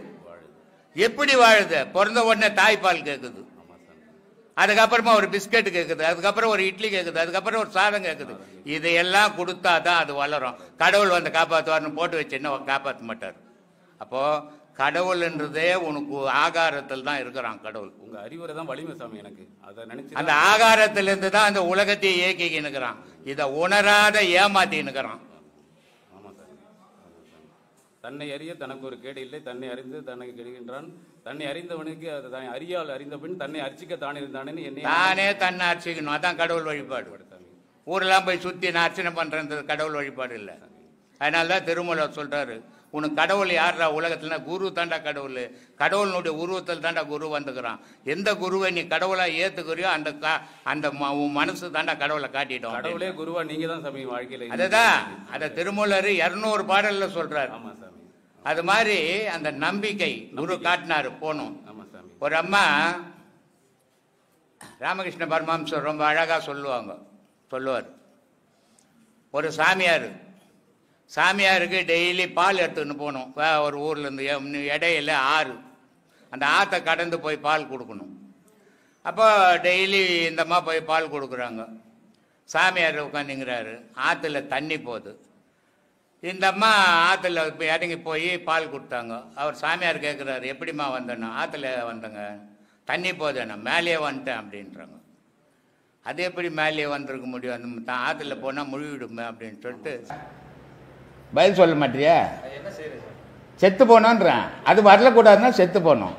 எப்படி வாழுது? பிறந்த உடனே தாய்ப்பால் கேட்குது, அதுக்கப்புறமா ஒரு பிஸ்கட் கேட்குது, அதுக்கப்புறம் ஒரு இட்லி கேட்குது, அதுக்கப்புறம் ஒரு சாதம் கேட்குது. இதையெல்லாம் கொடுத்தாதான் அது வளரும். கடவுள் வந்து காப்பாற்றுவார்னு போட்டு வச்சு என்ன காப்பாற்ற மாட்டார். அப்போ கடவுள்ன்றதே உனக்கு ஆகாரத்தில் தான் இருக்கிறான் கடவுள். உங்க அறிவுரை தான் வலிமை சாமி. எனக்கு அதை நினைச்சு அந்த ஆகாரத்திலிருந்து தான் அந்த உலகத்தையே இயக்கி நிற்கிறான். இதை உணராத ஏமாத்தி நிற்கிறான். ஆமா சாமி. தன்னை அறிய தனக்கு ஒரு கேடு இல்லை, தன்னை அறிந்து தனக்கு கெடுகின்றான், தன்னை அறிந்தவனுக்கு அது தான் அறியால் அறிந்த பின் தன்னை அர்ச்சிக்க தான் இருந்தானேன்னு என்னை தானே தன்னை அர்ச்சிக்கணும். அதான் கடவுள் வழிபாடு. ஊரெல்லாம் போய் சுத்தி நான் அர்ச்சனை பண்றது கடவுள் வழிபாடு இல்லை. அதனாலதான் திருமூலர் சொல்றாரு, உனக்கு கடவுள் யாரா உலகத்துல? குரு தாண்டா கடவுள். கடவுளுடைய உருவத்தில் தாண்டா குரு வந்துக்கிறான். எந்த குருவை நீ கடவுளா ஏத்துக்கிறியோ அந்த உன் மனசு தாண்டா கடவுளை காட்டிட்டோம். கடவுளே குருவா நீங்க தான் சாமி வாழ்க்கையில. அதுதான் அத திருமூலர் 200 பாடல்ல சொல்றாரு. ஆமா சாமி. அது மாதிரி அந்த நம்பிக்கை குரு காட்டினாரு போனோம். ஆமா சாமி. ஒரு அம்மா ராமகிருஷ்ண பரமஹம்சர் ரொம்ப அழகா சொல்லுவார். ஒரு சாமியாருக்கு டெய்லி பால் எடுத்துன்னு போகணும். ஒரு ஊர்ல இருந்து இடையில ஆறு, அந்த ஆற்றை கடந்து போய் பால் கொடுக்கணும். அப்போ டெய்லி இந்தம்மா போய் பால் கொடுக்குறாங்க. சாமியார் உட்காந்துங்கிறாரு, ஆற்றுல தண்ணி போகுது. இந்த அம்மா ஆற்றுல இறங்கி போய் பால் கொடுத்தாங்க. அவர் சாமியார் கேட்குறாரு, எப்படிம்மா வந்தேன்னா? ஆற்றுல வந்தேங்க, தண்ணி போகுதுண்ணா, மேலேயே வந்துட்டேன் அப்படின்றாங்க. அது எப்படி மேலேயே வந்திருக்க முடியும்? அந்த ஆற்றுல போனால் முழுவிடுமே அப்படின்னு சொல்லிட்டு பதில் சொல்ல மாட்டியா? செத்து போனோன்றான். அது வரலக்கூடாதுன்னா செத்து போனோம்.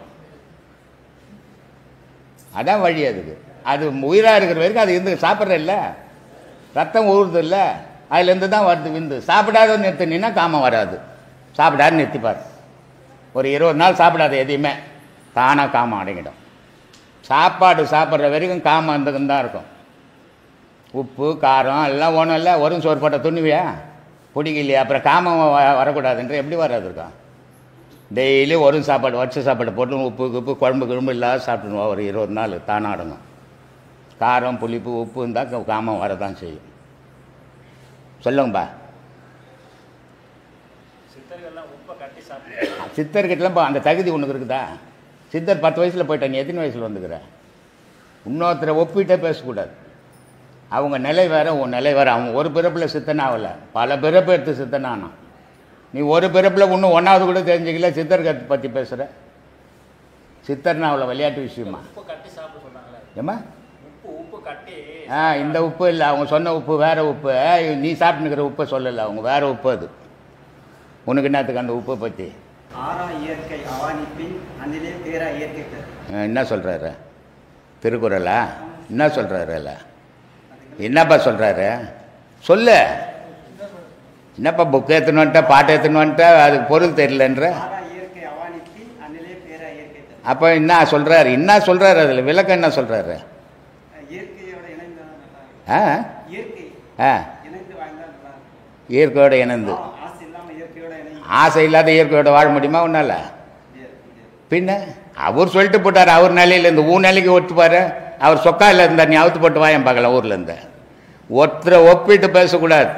அதான் வழி. அதுக்கு அது உயிராக இருக்கிற வரைக்கும் அது இருந்து சாப்பிட்ற இல்லை, ரத்தம் ஊறுது இல்லை, அதுலேருந்து தான் வருது விந்து. சாப்பிடாத நிறுத்தினா காமம் வராது. சாப்பிடாது நிறுத்திப்பார். ஒரு 20 நாள் சாப்பிடாத எதையுமே தானாக காமம் அடங்கிடும். சாப்பாடு சாப்பிட்ற வரைக்கும் காமம் இருந்துக்குன்னு தான் இருக்கும். உப்பு காரம் எல்லாம் ஒன்றும் இல்லை. ஒரு சோறு போட்ட துணிவியா பிடிக்கலையா? அப்புறம் காமம் வரக்கூடாதுன்ற எப்படி வராது இருக்கும்? டெய்லி ஒரு சாப்பாடு வச்ச சாப்பாடு போட்டு உப்பு குழம்பு இல்லாத சாப்பிடணும். ஒரு 20 நாள் தானாக அடங்கும். காரம் புளிப்பு உப்பு இருந்தால் காமம் வரதான் செய்யும். சொல்லுங்கப்பா. சித்தர்கிட்டலாம் அந்த தகுதி உனக்கு இருக்குதா? சித்தர் 10 வயசில் போயிட்டா, நீ எத்தனை வயசில் வந்துக்கிற? இன்னொருத்தரை ஒப்பிட்டே பேசக்கூடாது. அவங்க நிலை வேற, உன் நிலை வேற. அவங்க ஒரு பிறப்பில் சித்தன் ஆகலை, பல பிறப்பு எடுத்து சித்தன் ஆனான். நீ ஒரு பிறப்பில் இன்னும் 1வது கூட தெரிஞ்சுக்கல, சித்தர்களை பற்றி பேசுகிற. சித்தர்னா அவ்வளோ விளையாட்டு விஷயமா? ஏம்மா இந்த உப்பு இல்லை, அவங்க சொன்ன உப்பு வேற உப்பு. நீ சாப்பிட்டுக்கிற உப்பை சொல்லலை, அவங்க வேற உப்பு. அது உனக்கு என்னத்துக்கு அந்த உப்பை பற்றி? என்ன சொல்கிறாரு திருக்குறளா? என்ன சொல்கிறாரு? இல்லை என்னப்பா சொல்கிறாரு? சொல்லு. என்னப்பா புக்கு எடுத்துன்னு வந்துட்ட, பாட்டு எடுத்துன்னு வந்துட்ட, அதுக்கு பொருள் தெரியலன்ற. அப்போ என்ன சொல்கிறாரு? என்ன சொல்கிறாரு? அதில் விளக்கம் என்ன சொல்கிறாரு? இயற்கையோட இணைந்து. ஆசை இல்லாத இயற்கையோட வாழ முடியுமா உன்னால? பின்ன அவர் சொல்லிட்டு போட்டார், அவர் நிலையில இருந்து ஊ நிலைக்கு ஒத்துப்பாரு. அவர் சொக்காயில் இருந்தார், நீ அவுத்து போட்டு வாயம் பார்க்கலாம் ஊர்ல இருந்து. ஒருத்தரை ஒப்பிட்டு பேசக்கூடாது.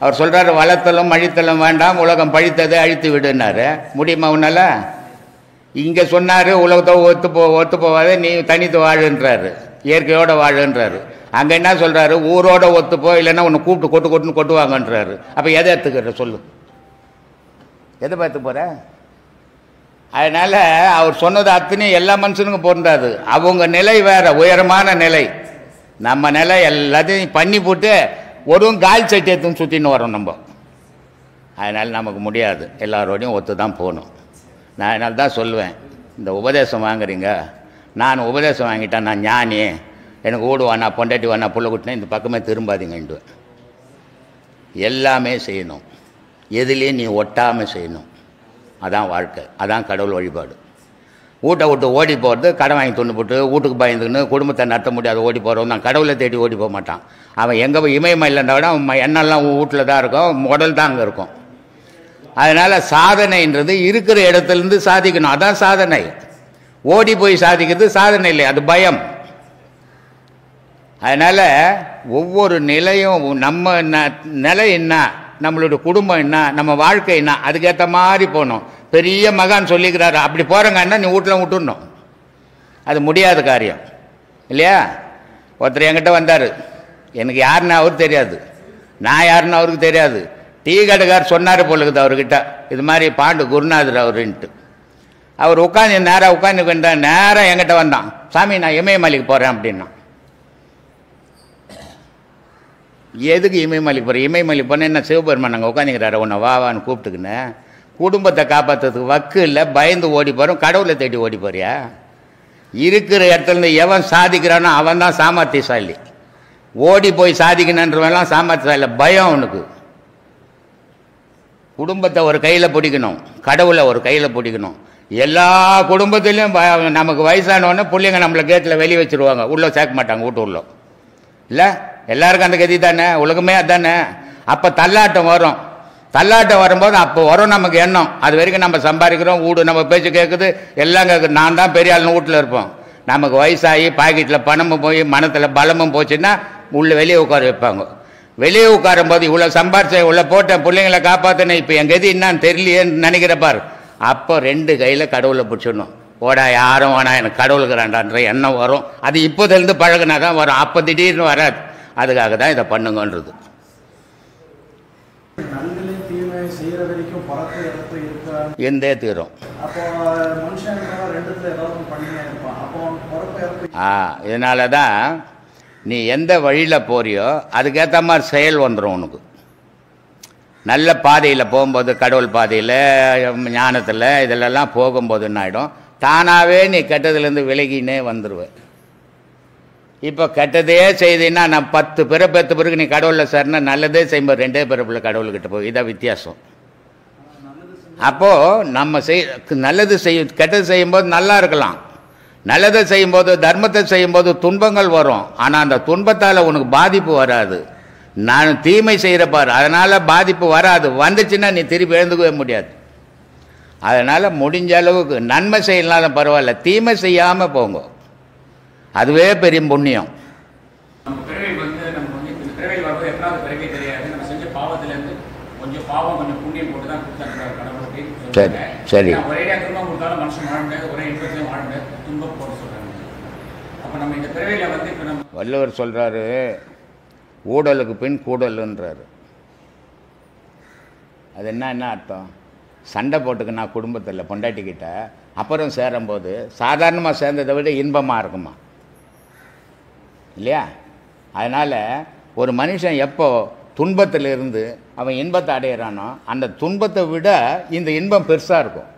அவர் சொல்றாரு, வளர்த்தலும் அழித்தலும் வேண்டாம், உலகம் பழித்ததை அழித்து விடுனாரு. முடியுமா உன்னால? இங்க சொன்னாரு உலகத்தை ஒத்து போவாத, நீ தனித்து வாழுன்றாரு, இயற்கையோட வாழுன்றாரு. அங்க என்ன சொல்றாரு, ஊரோட ஒத்துப்போ, இல்லைன்னா உன்னை கூப்பிட்டு கொட்டுன்னு கொட்டுவாங்கன்றாரு. அப்ப எதை எடுத்துக்கிற சொல்லு, எதை பார்த்து போற? அதனால அவர் சொன்னது அத்தனையும் எல்லா மனுஷனுக்கும் பொருந்தாது. அவங்க நிலை வேற, உயரமான நிலை. நம்ம நிலை எல்லாத்தையும் பண்ணி போட்டு ஒரு கால் சட்டி எடுத்துன்னு சுற்றின்னு வரோம் நம்ம. அதனால நமக்கு முடியாது, எல்லாரோடையும் ஒத்து தான் போகணும். நான் அதனால தான் சொல்லுவேன், இந்த உபதேசம் வாங்குறீங்க, நான் உபதேசம் வாங்கிட்டேன், நான் ஞானி, எனக்கு ஓடுவானா பொண்டாட்டி வானா புள்ள குட்டினா இந்த பக்கமே திரும்பாதீங்கன்ட்டு. எல்லாமே செய்யணும், எதுலேயும் நீ ஒட்டாமல் செய்யணும். அதான் வாழ்க்கை, அதான் கடவுள் வழிபாடு. வீட்டை விட்டு ஓடி போகிறது, கடை வாங்கி துண்ணு போட்டு வீட்டுக்கு பயந்துன்னு குடும்பத்தை நடத்த முடியாது ஓடி போகிறவன் தான் கடவுளை தேடி ஓடி போக மாட்டான். அவன் எங்கே போய் இமயமலையில் விட அவன் எண்ணெல்லாம் வீட்டில் தான் இருக்கும், உடல் தான் அங்கே இருக்கும். அதனால் சாதனைன்றது இருக்கிற இடத்துலேருந்து சாதிக்கணும், அதான் சாதனை. ஓடி போய் சாதிக்கிறது சாதனை இல்லை, அது பயம். அதனால் ஒவ்வொரு நிலையும் நம்ம நிலை என்ன, நம்மளுடைய குடும்பம் என்ன, நம்ம வாழ்க்கை என்ன, அதுக்கேற்ற மாதிரி போகணும். பெரிய மகான் சொல்லிக்கிறாரு, அப்படி போகிறங்கன்னா நீ வீட்டில் விட்டுடணும். அது முடியாத காரியம் இல்லையா? ஒருத்தர் என்கிட்ட வந்தார், எனக்கு யாருன்னு அவருக்கு தெரியாது, நான் யாருன்னு அவருக்கு தெரியாது. டீ கடைக்கார் சொன்னார் போலுக்குது அவர்கிட்ட, இது மாதிரி பாண்டு குருநாதர் அவருன்ட்டு. அவர் உட்காந்து நேராக உட்காந்து நேராக என்கிட்ட வந்தான், சாமி நான் இமயமலைக்கு போகிறேன் அப்படின்னா. எதுக்கு இமயமலைக்கு போகிறேன்? இமயமலைக்கு போனேன் என்ன சிவபெருமான் அங்கே உட்காந்துக்கிறாரு, உன்னை வாவான்னு கூப்பிட்டுக்குன்னு. குடும்பத்தை காப்பாற்றுறதுக்கு வக்கு இல்லை, பயந்து ஓடி போகிறோம், கடவுளை தேடி ஓடி போறியா? இருக்கிற இடத்துலேருந்து எவன் சாதிக்கிறானோ அவன் தான் சாமர்த்தியசாலி. ஓடி போய் சாதிக்கணுன்றவெல்லாம் சாமர்த்தியசாலி, பயம் அவனுக்கு. குடும்பத்தை ஒரு கையில் பிடிக்கணும், கடவுளை ஒரு கையில் பிடிக்கணும். எல்லா குடும்பத்திலையும் நமக்கு வயசானவொன்னே பிள்ளைங்க நம்மளை கேட்டில் வெளியே வச்சுருவாங்க, உள்ளே சேர்க்க மாட்டாங்க வீட்டு உள்ள. இல்லை எல்லாருக்கும் அந்த கதி தானே, உலகமே அதுதானே. அப்போ தள்ளாட்டம் வரும், தள்ளாட்டம் வரும்போது அப்போ வரும் நமக்கு எண்ணம், அது வரைக்கும் நம்ம சம்பாதிக்கிறோம், வீடு நம்ம பேச்சு கேட்குது, எல்லாம் கேட்குது, நான் தான் பெரிய ஆளுன்னு வீட்டில் இருப்போம். நமக்கு வயசாகி பாக்கெட்டில் பணமும் போய் மனத்தில் பலமும் போச்சுன்னா உள்ளே வெளியே உட்கார வைப்பாங்க. வெளியே உட்காரும் போது இவ்வளோ சம்பாரிச்சேன், இவ்வளோ போட்டேன், பிள்ளைங்களை காப்பாற்றினேன், இப்போ என் கதி என்னான்னு தெரியலையேன்னு நினைக்கிறப்பார். அப்போ ரெண்டு கையில் கடவுளை பிடிச்சிடணும். ஓடா யாரும் வேணா, எனக்கு கடவுளுக்குறான்டான்ற எண்ணம் வரும். அது இப்போதிலிருந்து பழகினா தான் வரும், அப்போ திடீர்னு வராது. அதுக்காக தான் இதை பண்ணுங்கன்றது. எந்தே தீரும். இதனால தான் நீ எந்த வழியில் போறியோ அதுக்கேற்ற மாதிரி செயல் வந்துடும் உனக்கு. நல்ல பாதையில் போகும்போது, கடவுள் பாதையில் ஞானத்தில் இதிலெல்லாம் போகும்போது என்ன ஆகிடும், தானாகவே நீ கெட்டதுலேருந்து விலகினே வந்துடுவேன். இப்போ கெட்டதே செய்தீங்கன்னா நான் 10 பிறப்பு பிறகு நீ கடவுளில் சேர்னா, நல்லதே செய்யும்போது 2 பிறப்புல கடவுள்கிட்ட போய், இதான் வித்தியாசம். அப்போது நம்ம நல்லது கெட்டது செய்யும்போது நல்லா இருக்கலாம், நல்லதை செய்யும்போது தர்மத்தை செய்யும்போது துன்பங்கள் வரும், ஆனால் அந்த துன்பத்தால் உனக்கு பாதிப்பு வராது. நான் தீமை செய்கிறப்பார், அதனால் பாதிப்பு வராது. வந்துச்சுன்னா நீ திருப்பி எழுந்துக்கவே முடியாது. அதனால் முடிஞ்ச அளவுக்கு நன்மை செய்யலாம் பரவாயில்ல, தீமை செய்யாமல் போங்க, அதுவே பெரிய புண்ணியம். நம்ம பிறவை வந்து நம்ம வந்து இந்த பிறவை வரும்போது எத்தனாவது பிறவை தெரியாது, நம்ம செஞ்ச பாவத்திலேருந்து கொஞ்சம் பாவம் கொஞ்சம் புண்ணியம் போட்டு தான் கொடுத்தாங்க கடவுளுக்கு. சரி சரி, ஒரேடியாக துன்பம் கொடுத்தாலும் மனுஷன் வாழ முடியாது, ஒரே இன்பத்திலையும் வாழ முடியாது, துன்பம் போட சொல்கிறாங்க. அப்போ நம்ம இந்த பிறவையில் வந்து இப்போ நம்ம வள்ளுவர் சொல்கிறாரு, ஊடலுக்கு பின் கூடலுன்றாரு. அது என்ன அர்த்தம்? சண்டை போட்டுக்குன்னா குடும்பத்தில் பொண்டாட்டிக்கிட்ட அப்புறம் சேரும்போது சாதாரணமாக சேர்ந்ததை விட இன்பமாக இருக்குமா இல்லையா? அதனால் ஒரு மனுஷன் எப்போ துன்பத்தில் இருந்து அவன் இன்பத்தை அடையிறானோ அந்த துன்பத்தை விட இந்த இன்பம் பெருசாக இருக்கும்.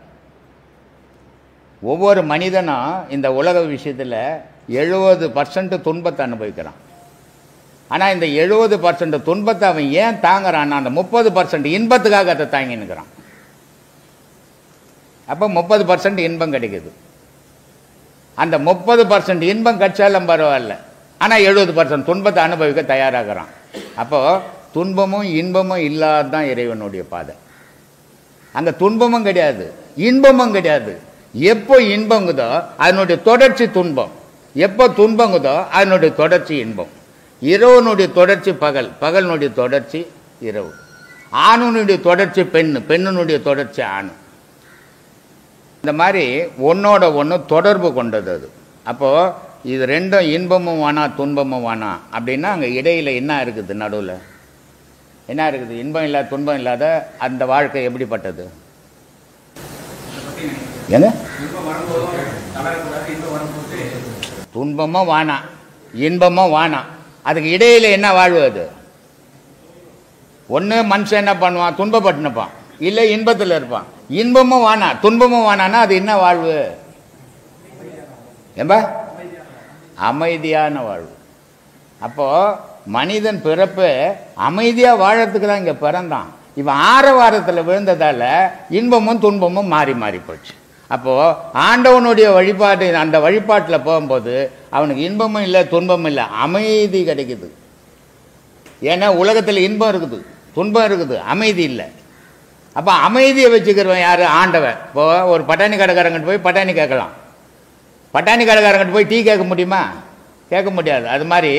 ஒவ்வொரு மனிதனும் இந்த உலக விஷயத்தில் 70% துன்பத்தை அனுபவிக்கிறான். ஆனால் இந்த 70% துன்பத்தை அவன் ஏன் தாங்குறான்னா அந்த 30% இன்பத்துக்காக அதை தாங்கினுக்கிறான். அப்போ 30% இன்பம் கிடைக்குது. அந்த 30% இன்பம் கிடைச்சாலும் பரவாயில்ல, ஆனால் 70% துன்பத்தை அனுபவிக்க தயாராகிறான். அப்போது துன்பமும் இன்பமும் இல்லாதான் இறைவனுடைய பாதை. அங்கே துன்பமும் கிடையாது, இன்பமும் கிடையாது. எப்போ இன்பங்குதோ அதனுடைய தொடர்ச்சி துன்பம், எப்போ துன்பங்குதோ அதனுடைய தொடர்ச்சி இன்பம். இரவனுடைய தொடர்ச்சி பகல், பகலினுடைய தொடர்ச்சி இரவு. ஆணுனுடைய தொடர்ச்சி பெண்ணு, பெண்ணுனுடைய தொடர்ச்சி ஆணு. இந்த மாதிரி ஒன்னோட ஒன்று தொடர்பு கொண்டது அது. அப்போது இது ரெண்டும் இன்பமும் வேணாம் துன்பமும் வேணாம் அப்படின்னா அங்கே இடையில் என்ன இருக்குது, நடுவில் என்ன இருக்குது? இன்பம் இல்லாத துன்பம் இல்லாத அந்த வாழ்க்கை எப்படிப்பட்டது? ஏங்க துன்பமும் வானாம் இன்பமும் வானாம், அதுக்கு இடையில என்ன வாழ்வு அது? ஒன்று மனுஷன் என்ன பண்ணுவான், துன்பப்பட்டுனுப்பான், இல்லை இன்பத்தில் இருப்பான். இன்பமும் வானா துன்பமும் வானான்னா அது என்ன வாழ்வு? ஏம்பா அமைதியான வாழ்வு. அப்போ மனிதன் பிறப்பு அமைதியாக வாழறதுக்கு தான் இங்கே பிறந்தான். இவன் ஆரவாரத்தில் விழுந்ததால இன்பமும் துன்பமும் மாறி மாறி போச்சு. அப்போது ஆண்டவனுடைய வழிபாடு, அந்த வழிபாட்டில் போகும்போது அவனுக்கு இன்பமும் இல்லை துன்பமும் இல்லை, அமைதி கிடைக்குது. ஏன்னா உலகத்தில் இன்பம் இருக்குது துன்பம் இருக்குது, அமைதி இல்லை. அப்போ அமைதியை வச்சுக்கிறவன் யார்? ஆண்டவன். இப்போ ஒரு பட்டாணி கடைக்காரங்கிட்ட போய் பட்டாணி கேட்கலாம், பட்டாணி கடைக்காரங்கிட்ட போய் டீ கேட்க முடியுமா? கேட்க முடியாது. அது மாதிரி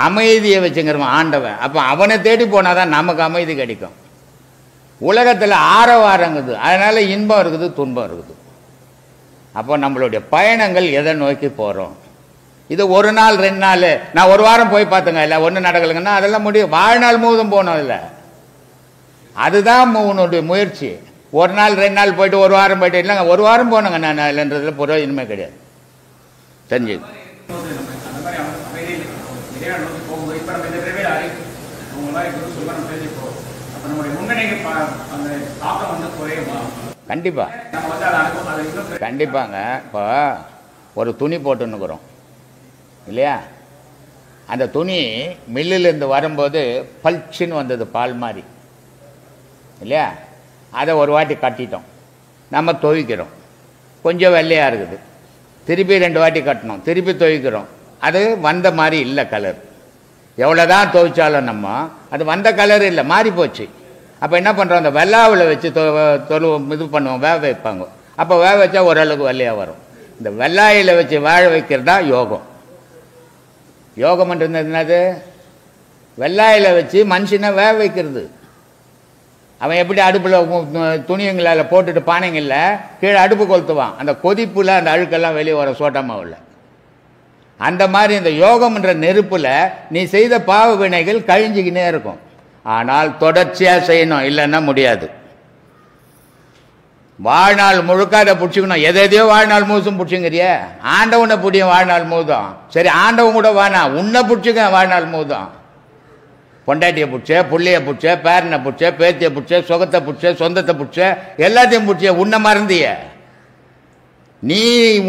அமைதியை வச்சுங்கிறவன் ஆண்டவன். அப்போ அவனை தேடி போனால் தான் நமக்கு அமைதி கிடைக்கும். உலகத்தில் ஆரவாரங்குது, அதனால் இன்பம் இருக்குது துன்பம் இருக்குது. அப்போ நம்மளுடைய பயணங்கள் எதை நோக்கி போகிறோம்? இது ஒரு நாள் 2 நாள், நான் ஒரு வாரம் போய் பார்த்துங்க, இல்லை ஒன்றும் நடக்கலைங்கன்னா அதெல்லாம் முடியும். வாழ்நாள் முழுதும் போகணும் இல்லை, அதுதான் உன்னுடைய முயற்சி. ஒரு நாள் 2 நாள் போயிட்டு ஒரு வாரம் போயிட்டு இல்லைங்க, ஒரு வாரம் போனங்க நான் இல்லைன்றதுல பொருள் இனிமே கிடையாது. தெரிஞ்சு கண்டிப்பா கண்டிப்பாங்க. இப்போ ஒரு துணி போட்டுன்னுக்குறோம் இல்லையா, அந்த துணி மில்லிலேருந்து வரும்போது பல்ச்சின்னு வந்தது பால் மாதிரி இல்லையா, அதை ஒரு வாட்டி கட்டிட்டோம், நம்ம துவைக்கிறோம், கொஞ்சம் வெள்ளையாக இருக்குது, திருப்பி 2 வாட்டி கட்டணும், திருப்பி துவைக்கிறோம், அது வந்த மாதிரி இல்லை கலர். எவ்வளோதான் துவைச்சாலும் நம்ம அது வந்த கலர் இல்லை, மாறி போச்சு. அப்போ என்ன பண்ணுறோம், அந்த வெள்ளாவில் வச்சு இது பண்ணுவோம், வேக வைப்பாங்க. அப்போ வேக வச்சா ஓரளவுக்கு வெள்ளையாக வரும். இந்த வெள்ளாயில் வச்சு வேக வைக்கிறதா யோகம். யோகம்ன்றது என்னது? வெள்ளாயில் வச்சு மனுஷனை வேக வைக்கிறது. அவன் எப்படி அடுப்பில் துணியங்களால் போட்டுட்டு பானைங்களில் கீழே அடுப்பு கொளுத்துவான், அந்த கொதிப்பில் அந்த அழுக்கெல்லாம் வெளியே வர சோட்டமாவில். அந்த மாதிரி இந்த யோகம்ன்ற நெருப்பில் நீ செய்த பாவ வினைகள் கழிஞ்சிக்கினே இருக்கும். ஆனால் தொடர்ச்சியாக செய்யணும், இல்லைன்னா முடியாது. வாழ்நாள் முழுக்க அதை பிடிச்சிக்கணும். எதையோ வாழ்நாள் முழுசும் பிடிச்சிங்கிறிய, ஆண்டவனை பிடியும் வாழ்நாள் முழுதும். சரி ஆண்டவன் கூட வானா, உன்னை பிடிச்சிக்க வாழ்நாள் முழுதும். பொண்டாட்டியை பிடிச்ச, புள்ளையை பிடிச்ச, பேரனை பிடிச்ச, பேத்தியை பிடிச்ச, சுகத்தை பிடிச்ச, சொந்தத்தை பிடிச்ச, எல்லாத்தையும் பிடிச்ச, உன்னை மறந்திய. நீ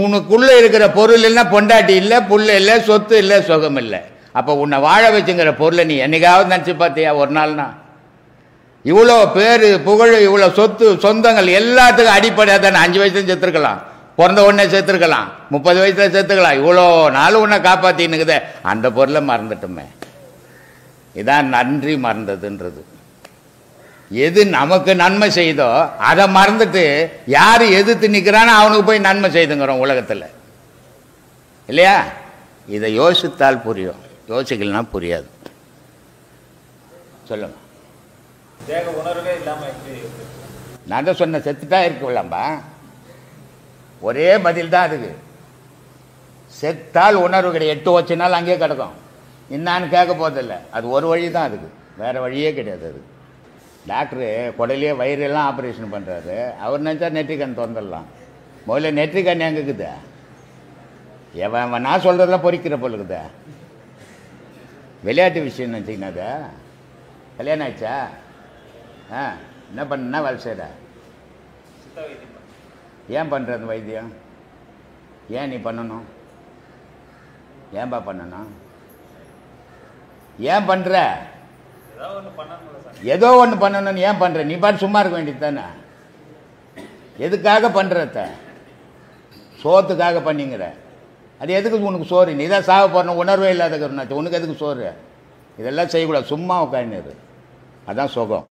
உனக்குள்ளே இருக்கிற பொருள் இல்லைன்னா பொண்டாட்டி இல்லை, புள்ள இல்லை, சொத்து இல்லை, சுகம் இல்லை. அப்போ உன்னை வாழ வச்சுங்கிற பொருளை நீ என்னைக்காவது நினச்சி பார்த்தியா? ஒரு நாள்னா இவ்வளோ பேர் புகழ், இவ்வளோ சொத்து சொந்தங்கள் எல்லாத்துக்கும் அடிப்படையாக தானே. 5 வயசுல செத்துருக்கலாம், பிறந்த உடனே செத்துருக்கலாம், 30 வயசுல செத்துக்கலாம், இவ்வளோ நாள் உன்னை காப்பாற்றின்னுக்குதே, அந்த பொருளை மறந்துட்டுமே. இதான் நன்றி மறந்ததுன்றது. எது நமக்கு நன்மை செய்தோ அதை மறந்துட்டு யார் எதிர்த்து நிற்கிறானோ அவனுக்கு போய் நன்மை செய்துங்கிறோம் உலகத்தில் இல்லையா? இதை யோசித்தால் புரியும், யோசிக்கலன்னா புரியாது. சொல்லுங்க. தேக உணர்வே இல்லாமல் நான் தான் சொன்ன செத்துட்டா இருக்குல்லம்பா, ஒரே பதில் தான் அதுக்கு. செத்தால் உணர்வு கிடையாது, 8 வச்சுனாலும் அங்கேயே கிடக்கும், என்னான்னு கேட்க போதில்லை. அது ஒரு வழி தான் அதுக்கு, வேறு வழியே கிடையாது. அது டாக்டரு குடலையே வயிறெல்லாம் ஆப்ரேஷன் பண்ணுறாரு, அவர் நினச்சா நெற்றிக்கண் திறந்துடலாம். முதல்ல நெற்றிக்கண் எங்கே இருக்குதா? எவன் நான் சொல்கிறதெல்லாம் பொறிக்கிற போல் இருக்குதா? விளையாட்டு விஷயம் நினச்சிங்கன்னாதா? கல்யாணம் ஆயிடுச்சா? என்ன பண்ணா வேலை செய்கிற? ஏன் பண்ணுற அந்த வைத்தியம்? ஏன் நீ பண்ணணும்? ஏன்பா பண்ணணும்? ஏன் பண்ணுற? ஏதோ ஒன்று பண்ணணும்னு ஏன் பண்ணுற? நீ பாட்டு சும்மா இருக்க வேண்டியது தானே. எதுக்காக பண்ணுறத? சோத்துக்காக பண்ணிங்கிற. அது எதுக்கு உனக்கு சோறு? நீ தான் சாக போறணும், உணர்வே இல்லாத உனக்கு எதுக்கு சோறு? இதெல்லாம் செய்யக்கூடாது, சும்மா உட்காந்துரு, அதான் சுகம்.